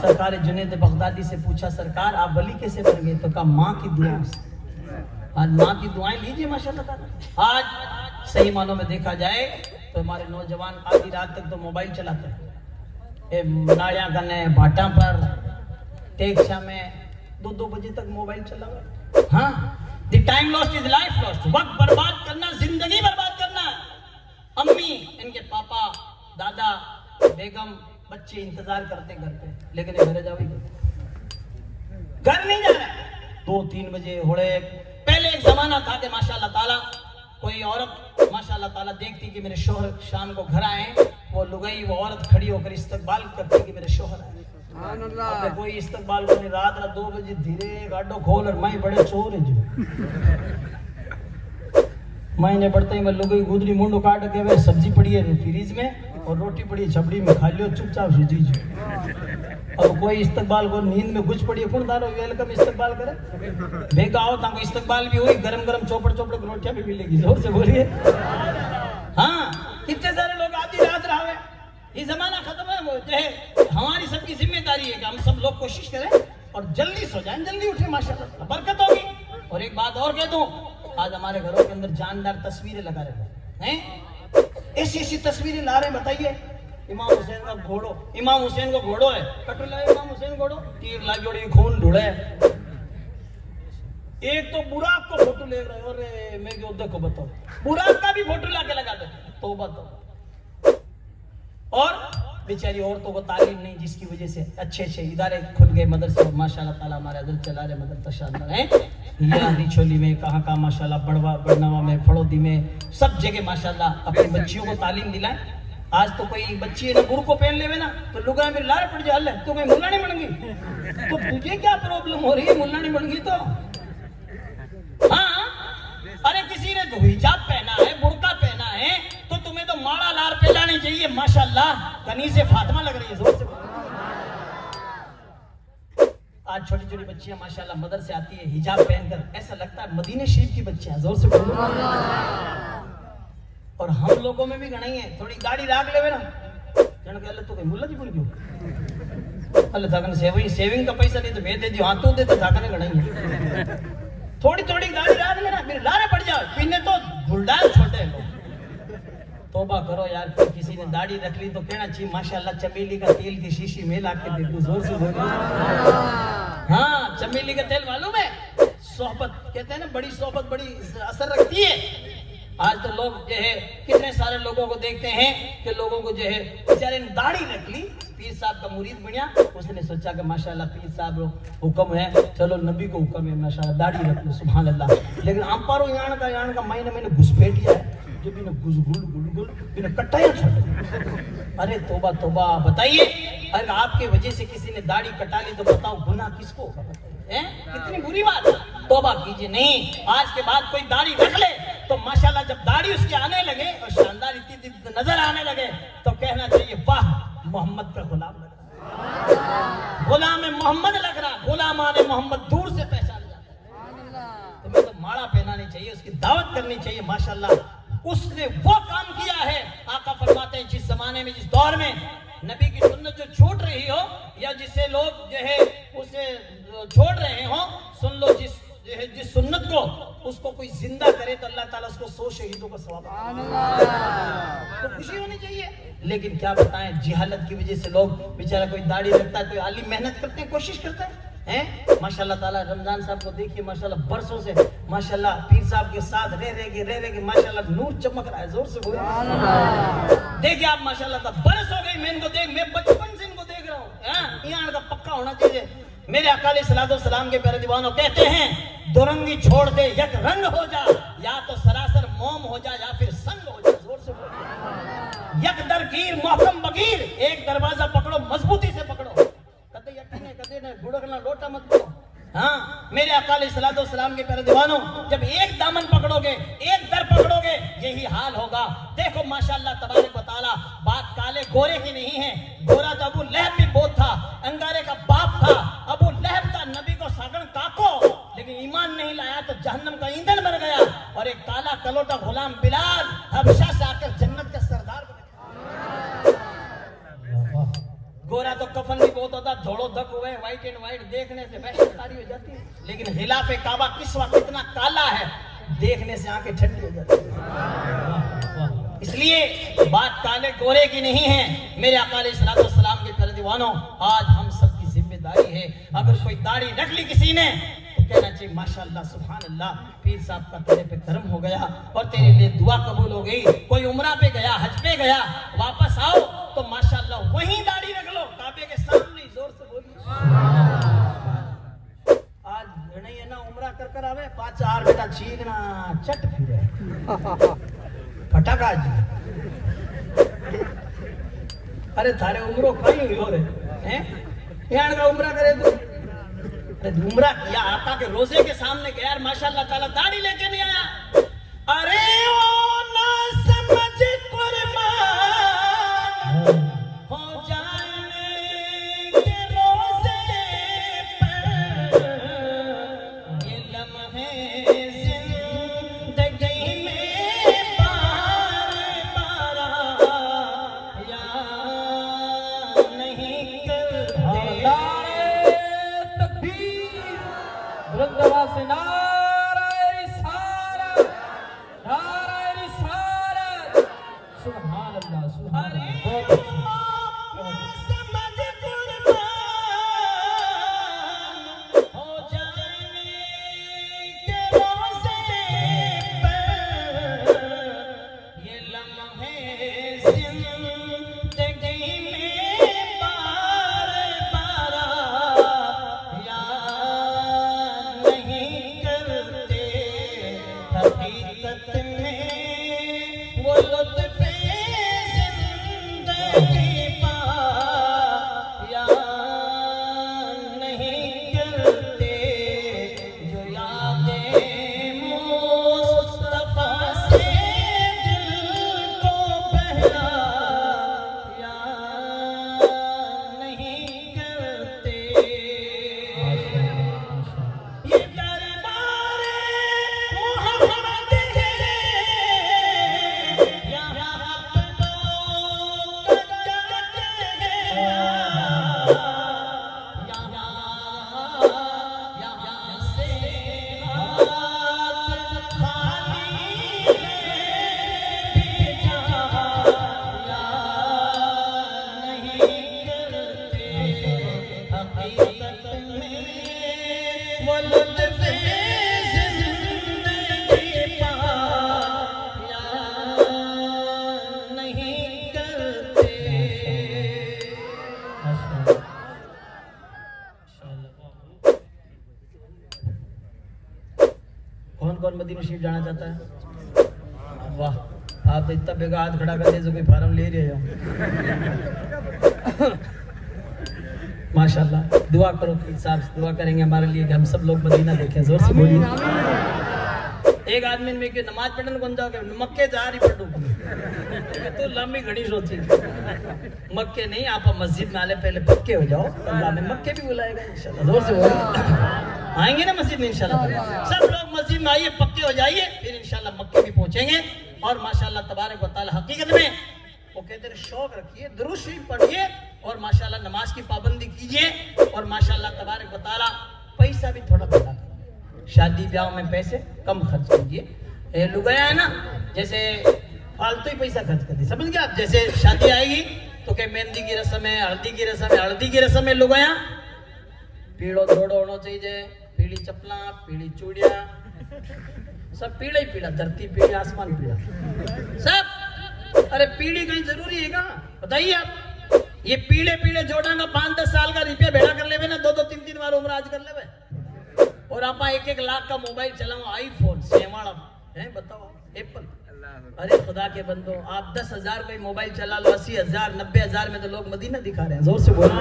सरकार जुनैद बगदादी से पूछा, सरकार आप वली कैसे बन गए? तो कहा माँ की दुआओं से। आज माँ की दुआएं लीजिए माशाल्लाह। आज सही मानों में देखा जाए तो हमारे नौजवान आधी रात तक तो मोबाइल चलाते हैं, नाड़ियाँ करने भाटा पर टेक्सा में 2-2 बजे तक मोबाइल चला हुआ। हाँ, The time lost is life lost। वक्त बर्बाद करना जिंदगी बर्बाद करना। अम्मी, इनके पापा, दादा, बेगम, बच्चे इंतजार करते घर पे, लेकिन घर जाओ घर नहीं जा रहे। 2-3 बजे होड़े। पहले एक जमाना था कि माशाल्लाह ताला कोई औरत माशाल्लाह ताला देखती कि मेरे शोहर शाम को घर आए, वो लुगाई वो औरत खड़ी होकर इस्तकबाल करती कि मेरे शोहर आए। कोई इस्तकबाल को नहीं, रात 2 बजे धीरे गाडो खोल और मैं बड़े चोर है जो मैंने बढ़ते ही मैं लुगाई गुदरी मुंडो काट के वे सब्जी पड़ी है फ्रीज में और रोटी पड़ी छपड़ी में, खा लियो चुपचाप सुजी जो। और कोई इस्तकबाल को नींद में घुस पड़ी है, कौन दारो वेलकम इस्तकबाल करे भेगा आओ ताको इस्तकबाल भी हुई, गरम गरम चौपड़ चौपड़ रोटियां भी मिलेगी। जोर से बोलिए। हाँ, कितने सारे लोग आधी रात रहे। ये जमाना खत्म है। वो जो है हमारी सबकी जिम्मेदारी है कि हम सब लोग कोशिश करें और जल्दी सो जाएं, जल्दी उठे, माशाल्लाह बरकत होगी। और एक बात और कह दूं, आज हमारे घरों के अंदर जानदार तस्वीरें लगा रहे हैं, ऐसी ऐसी तस्वीरें ला रहे हैं। बताइए, इमाम हुसैन का घोड़ो, इमाम हुसैन को घोड़ो है, कटोला इमाम हुसैन घोड़ो, तीर लाग जोड़ी खून ढूंढे। एक तो बुराक को फोटो ले रहे हो, अरे मैं क्यों देखो बताओ, बुराक का भी फोटो ला के लगा दे। तौबा तौबा। और बेचारी औरतों को तालीम नहीं, जिसकी वजह से अच्छे अच्छे इदारे खुल गए, मदरसे माशाल्लाह ताला हमारे अदर चला रहे मदरसा शानदार है। यहाँ छोली में कहाँ माशाल्लाह, बड़नवा में, फड़ौदी में, सब जगह माशाल्लाह अपनी बच्चियों को तालीम दिलाएं। आज तो कोई बच्ची है ना बुर को पहन लेवे ना तो लुगा में लार पड़ जाए, अल्लाह तो मैं मुल्ला नहीं बन गई, तो तुझे क्या प्रॉब्लम हो रही है मुल्ला नहीं बन गई तो? हाँ, अरे किसी ने हिजाब पहना है, बुर्का पहना है, तो तुम्हें तो माड़ा लार पहनानी चाहिए। माशाल्लाह कनीज़े फातिमा लग रही है। जोर से आज छोटी छोटी बच्चियां माशाल्लाह मदरसे आती है हिजाब पहनकर, ऐसा लगता है मदीने शरीफ की बच्चियां, जोर से बोलो। और हम लोगों में भी गणाई है, थोड़ी दाढ़ी राख लेवे ना जन के अल्लाह तो कोई मुल्ला जी बोल गयो अल्लाह ताकन सेविंग का पैसा नहीं तो मैं दे दियो, हां तू दे तो ताकन गणाई है। थोड़ी थोड़ी दाढ़ी राख लेना, मेरे लारे पड़ जाओ, पीने तो गुलडाल छोटे लोग। तौबा करो यार, किसी ने दाढ़ी रख ली तो कहना चाहिए माशाल्लाह चमेली का तेल की शीशी में ला के दे दो, जोर से बोलो। हाँ, चमेली का तेल मालूम है, सोहबत कहते हैं ना, बड़ी सोहबत बड़ी असर रखती है। आज तो लोग जो है कितने सारे लोगों को देखते हैं कि लोगों को जो है बेचारे ने दाढ़ी रख ली, पीर साहब का मुरीद बनिया, उसने सोचा कि माशाल्लाह पीर साहब हुक्म है, चलो नबी को हुक्म है माशाल्लाह दाढ़ी रख लो, सुभान अल्लाह। लेकिन अंपारो यान का महीने घुसपैठिया है जो भी गुल बिना कटाया छोड़। अरे तौबा तौबा, बताइए अगर आपके वजह से किसी ने दाढ़ी कटा ली तो बताओ गुनाह किसको होगा, बताइए कितनी बुरी बात है। तौबा कीजिए, नहीं आज के बाद कोई दाढ़ी रख ले तो माशाल्लाह जब दाढ़ी उसके आने लगे और शानदार इतनी नजर आने लगे तो कहना चाहिए वाह मोहम्मद का गुलाम लग रहा, गुलाम मोहम्मद लग रहा, गुलाम आने मोहम्मद दूर से पहचान जाता है। तुम्हें तो माड़ा पहनानी चाहिए, उसकी दावत करनी चाहिए, माशाल्लाह उसने वो काम किया है। आका फरमाते हैं जिस जमाने में जिस दौर में नबी की सुन्नत जो छूट रही हो या जिसे लोग जो है उसे छोड़ रहे हो, सुन लो जिस सुन्नत को उसको कोई जिंदा करे तो अल्लाह ताला उसको 100 शहीदों का सवाब तो खुशी होनी चाहिए। लेकिन क्या बताएं, जिहालत की वजह से लोग बेचारा कोई दाढ़ी रखता है, कोई आलिम मेहनत करते हैं, कोशिश करते हैं माशाल्लाह ताला। रमजान साहब को देखिए माशाल्लाह बरसों से माशाल्लाह पीर साहब के साथ रह के माशाल्लाह नूर चमक रहा है, जोर से बोलो। देखिए आप माशाल्लाह बरस हो गई मैं इनको मैं बचपन से इनको देख रहा हूँ, यहाँ का पक्का होना चाहिए। मेरे अकाली सलातो सलाम के प्यारे दीवानों कहते हैं दुरंगी छोड़ दे यक रंग हो जा, या तो सरासर मोम हो जा या फिर संग हो जा, जोर से बोलो। यक दरगीर मोहकम बगीर, एक दरवाजा पकड़ो मजबूती से पकड़ो, कदे यकीन है कदे न गुड़कना लोटा मत करो। हाँ मेरे अकाली सलातो सलाम के प्यारे दीवानों, जब एक दामन पकड़ोगे एक दर पकड़ोगे यही हाल होगा। देखो माशाल्लाह तबारक व तआला, बात काले गोरे की नहीं है, गोरा तो अबू लहब भी बहुत था, अंगारे का बाप था, अबू लहब था नबी को सागण काको, लेकिन ईमान नहीं लाया तो जहन्नम का ईंधन बन गया। और एक काला कलोटा गुलाम बिलाल हबशा से आकर जन्नत का सरदार बन गया। गोरा तो कफन भी बहुत होता, धोड़ो धक हुए, व्हाइट एंड व्हाइट देखने से वहशतकारी हो जाती है, लेकिन खिलाफे काबा किस्वा कितना काला है, देखने से आंखें ठंडी हो जाती है। इसलिए बात काले गोरे की नहीं है। मेरे अकाले सलातो सलाम के प्यारे दीवानों, आज हम सबकी जिम्मेदारी है, अगर कोई दाढ़ी रख ली किसी ने तो कहना चाहिए माशाल्लाह सुभान अल्लाह, पीर साहब का तेरे पे करम हो गया और तेरे लिए दुआ कबूल हो गई। कोई उम्रा पे गया, हज पे गया, वापस आओ तो माशाल्लाह वहीं दाढ़ी रख लो, काबे के सामने, जोर से बोलिए। आज नहीं है ना उम्रा कर आवे 5-4 बेटा चीकना चट फिरे फटाका जी। अरे थारे उम्रो खाई हुई हो रहे हैं, यार का उम्रा करे तो उम्रा किया, आका के रोजे के सामने गया यार माशाल्लाह ताला, दाढ़ी लेके नहीं आया। अरे ओ ना समझ कुर्बान हो जाने के रोजे पर, ये लम्हे जिंदगी में बार याद नहीं करते। से नाराए रिसालत, नाराए रिसालत, सुभान अल्लाह सुभान अल्लाह। समझ कुर्बान हो जाने के रोज़े पर, ये लम्हे जिंदगी में बार बार हकीकत में वो लुत्फ़े मदीना शरीफ जाना चाहता है? वाह, आप तो इतना बेगा हाथ खड़ा कर दिए जो कोई फार्म ले रहे हो। माशाल्लाह, दुआ करो साहब, दुआ करेंगे हमारे लिए कि हम सब लोग मदीना देखें। जोर से बोलिए। एक आदमी में क्यों नमाज पढ़ने कौन जाओगे? मक्के जा रही पढ़ू तो लंबी घड़ी सोची। मक्के नहीं, आप मस्जिद में आले पहले पक्के हो जाओ, अल्लाह में मक्के भी बुलाएगा इंशाल्लाह। जोर से बोलिए। आएंगे ना मस्जिद में इंशाल्लाह। सब लोग मस्जिद में आइए, पक्के हो जाइए, फिर इंशाल्लाह मक्के भी पहुंचेंगे। और माशाल्लाह तबारक व तआला हकीकत में वो कहते हैं शौक रखिए, दुरूद शरीफ पढ़िए और माशाल्लाह नमाज की पाबंदी कीजिए और माशाल्लाह तबारक व तआला पैसा भी थोड़ा पैदा करिए। शादी ब्याह में पैसे कम खर्च कीजिए। लुगाया है ना, जैसे फालतू ही पैसा खर्च कर दी, समझ गए आप? जैसे शादी आएगी तो क्या मेहंदी की रस्म है, हल्दी की रस्म है, हल्दी की रस्म है लुगाया पीड़ो दौड़ो होना चाहिए, पीली चप्पला, पीली चूड़िया, सब पीला ही पीला, धरती पीली, आसमान पीला, सब। अरे पीली कहीं जरूरी है क्या? बताइए आप। ये पीले पीले जोड़ा का 5-10 साल का रुपया भेड़ा कर लेवे ना, 2-2 3-3 बार उम्र आज कर लेवे। और आप 1-1 लाख का मोबाइल चलाओ, आईफोन सेवाड़ा है, बताओ एप्पल। अरे खुदा के बंदो, आप 10,000 का मोबाइल चला लो, 80,000 90,000 में तो लोग मदीना दिखा रहे हैं। जोर से बोलो।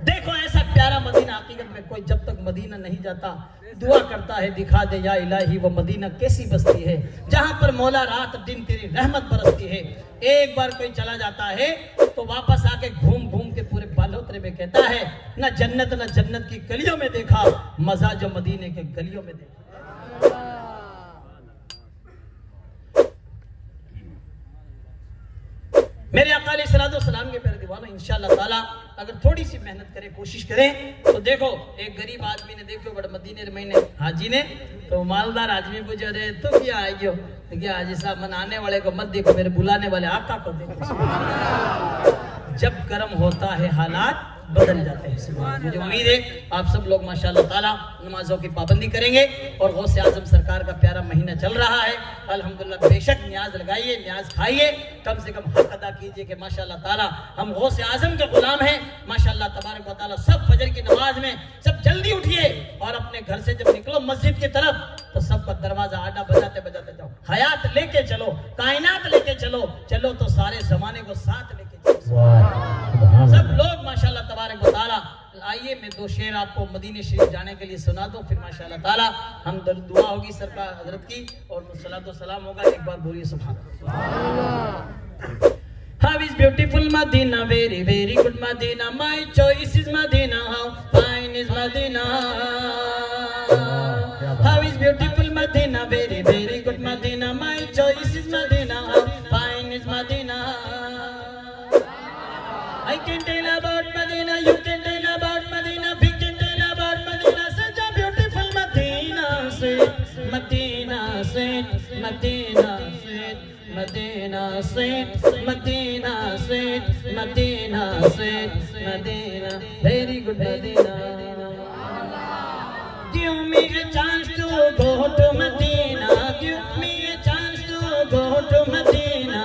देखो ऐसा प्यारा मदीना, हकीकत में कोई जब तक मदीना नहीं जाता दुआ करता है, दिखा दे या इलाही वो मदीना कैसी बस्ती है जहां पर मौला रात दिन तेरी रहमत बरसती है। एक बार कोई चला जाता है तो वापस आके घूम घूम के पूरे बालोतरे में कहता है न जन्नत की गलियों में देखा, मजा जो मदीने के गलियों में देखा। मेरे आका अलैहिस्सलाम के प्यारे दीवानों, इंशाअल्लाह ताला अगर थोड़ी सी मेहनत करें, कोशिश करें तो देखो एक गरीब आदमी ने, देखो बड़े मदीने महीने हाजी ने तो मालदार आदमी पूछे, अरे तो क्या आएगी? तो क्या हाजी साहब मनाने वाले को मत देखो, मेरे बुलाने वाले आका को देखो। जब गर्म होता है हालात बदल जाते हैं। मुझे उम्मीद है आप सब लोग माशाअल्लाह ताला नमाजों की पाबंदी करेंगे और गौसे आजम सरकार का प्यारा महीना चल रहा है अल्हम्दुलिल्लाह। बेशक न्याज लगाइए, न्याज खाइए, कम से कम हक अदा कीजिए कि माशाअल्लाह ताला हम गौसे आजम के गुलाम हैं। माशाअल्लाह तबारक व तआला सब फजर की नमाज में सब जल्दी उठिए और अपने घर से जब निकलो मस्जिद की तरफ तो सबका दरवाजा आडा बजाते बजाते जाओ। हयात लेके चलो, कायनात लेके चलो, चलो तो सारे जमाने को साथ लेके सब लोग माशाअल्लाह तबारक व तआला। आइए मैं 2 शेर आपको मदीने शरीफ जाने के लिए सुना दूं, फिर माशाअल्लाह ताला हम दुआ होगी सरकार हजरत की और सलातो सलाम होगा। एक बार बोलिए सुभान अल्लाह। How is beautiful Medina, very very good Medina, my choice is Medina, how fine is Medina. How is beautiful Medina, very very good Medina, my choice is Medina, how fine is Medina. I can tell about Medina, you can tell about Medina, we can tell about Medina, such a beautiful Medina, sweet Medina, sweet Medina, sweet Medina, sweet Medina, sweet Medina, sweet Medina, very good Medina. Give me a chance to go to Medina, give me a chance to go to Medina.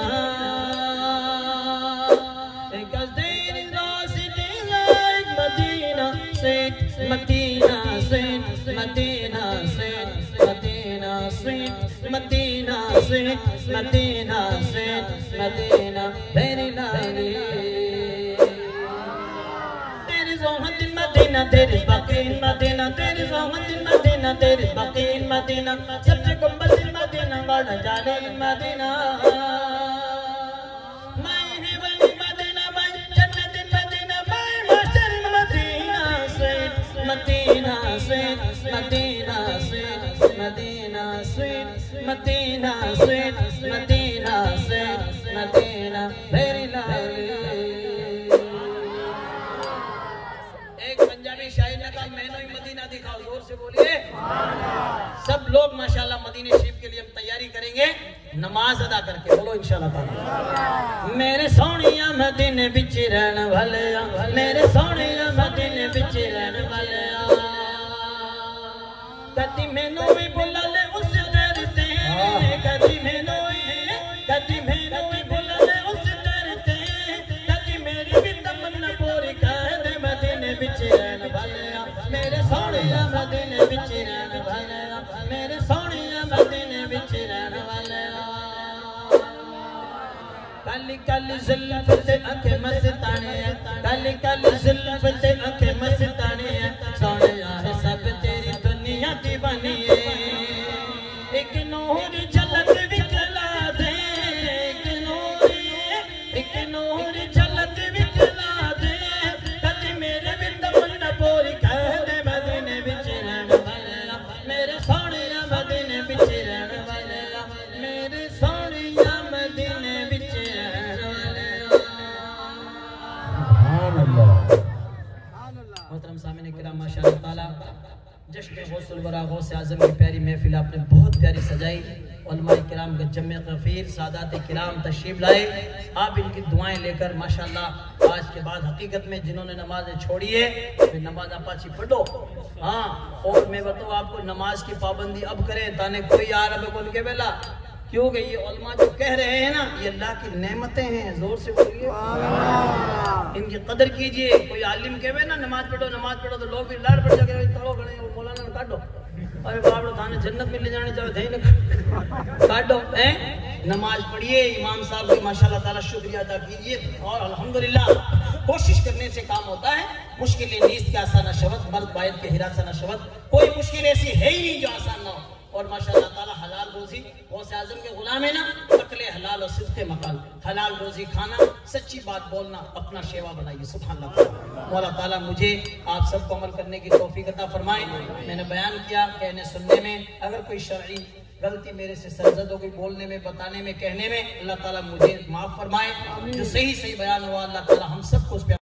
Sweet Medina, sweet Medina, sweet Medina, sweet Medina, sweet Medina, sweet Medina, very lovely. There is Muhammad in Medina, there is Baqi in Medina, there is Muhammad in Medina, there is Baqi in Medina, sabse gumbaz in Medina, bada jane in Medina. Medina, sweet Medina, sweet Medina, sweet Medina, sweet Medina, sweet Medina, very lovely. एक पंजाबी शायर ने कहा मैंने ही Medina दिखाओ, जोर से बोलिए। सब लोग माशाल्लाह मदीने शरीफ के लिए हम तैयारी करेंगे नमाज अदा करके, बोलो इंशाल्लाह ताला। मेरे सोनिया मदीने विच रहन वाले, मेरे सोनिया मदीने विच रहन वाले, कदी मैनू भी बुला ले उस दर ते, कदी मैनू भी बुला ले उस दर ते, कदी मेरी भी तमन्ना पूरी कर दे मदीने विच रहन वाले, मेरे सोनिया मदीने विच रहन वाले, मेरे सोनिया काली काली जुल्फ ते आंखें मस्ताने काली काली जुल्फ ते आंखें मस्ताने सोनिया है सब तेरी दुनिया दीवानी है एक नूर झलक दिखला दे एक नूर झलक दिखला दे कदी मेरे बिंद मन बोरी कह दे मदीने विच रहने वाले मेरे सोनिया मदीने विच रहने वाले मेरे सोनिया मदीने विच रहने वाले सुभान अल्लाह। मोहतरम सामने किराम माशाअल्लाह ताला जश्न गौसुल वरा गौस आज़म की प्यारी महफिल आपने बहुत प्यारी सजाई। उलमाए किराम के जम्मे गफीर सादात किराम तशरीफ लाए। आप इनकी दुआएं लेकर माशाअल्लाह आज के बाद हकीकत में जिन्होंने नमाजें छोड़ी है वे नमाज अपाची पढ़ो। हाँ, और मैं बताऊँ आपको नमाज की पाबंदी अब करें ताने कोई आ रहा है उनके बेला, क्योंकि ये उलमा जो कह रहे हैं ना ये अल्लाह की नेमतें हैं। जोर से बोलिए, इनकी कदर कीजिए। कोई आलिम कहे ना नमाज पढ़ो तो लोग भी लाड़ पड़ जाके तड़ो खड़े मौलाना ने काटो, अरे बाप रे थाने जन्नत में ले जाने चाहे थे ना काटो हैं। नमाज पढ़िए, इमाम साहब की माशाअल्लाह ताला शुक्रिया अदा कीजिए और अल्हम्दुलिल्लाह कोशिश करने से काम होता है। मुश्किलें नीस के आसान शब्द मर्द बायद के हिरासन शब्द, कोई मुश्किल ऐसी है ही नहीं जो आसान ना हो। और माशाअल्लाह ताला हलाल रोजी गौसे आज़म के गुलाम है ना, अकले हलाल और सिद्क़े मकाल, हलाल रोजी खाना, सच्ची बात बोलना, अपना शेवा बनाइए। सुभान अल्लाह। मौला ताला मुझे आप सबको अमल करने की तौफीक अता फरमाए। मैंने बयान किया कहने सुनने में, अगर कोई शरई गलती मेरे से सरजद हो गई बोलने में, बताने में, कहने में, अल्लाह ताला मुझे माफ़ फरमाए। जो सही बयान हुआ अल्लाह ताला हम सबको उस पे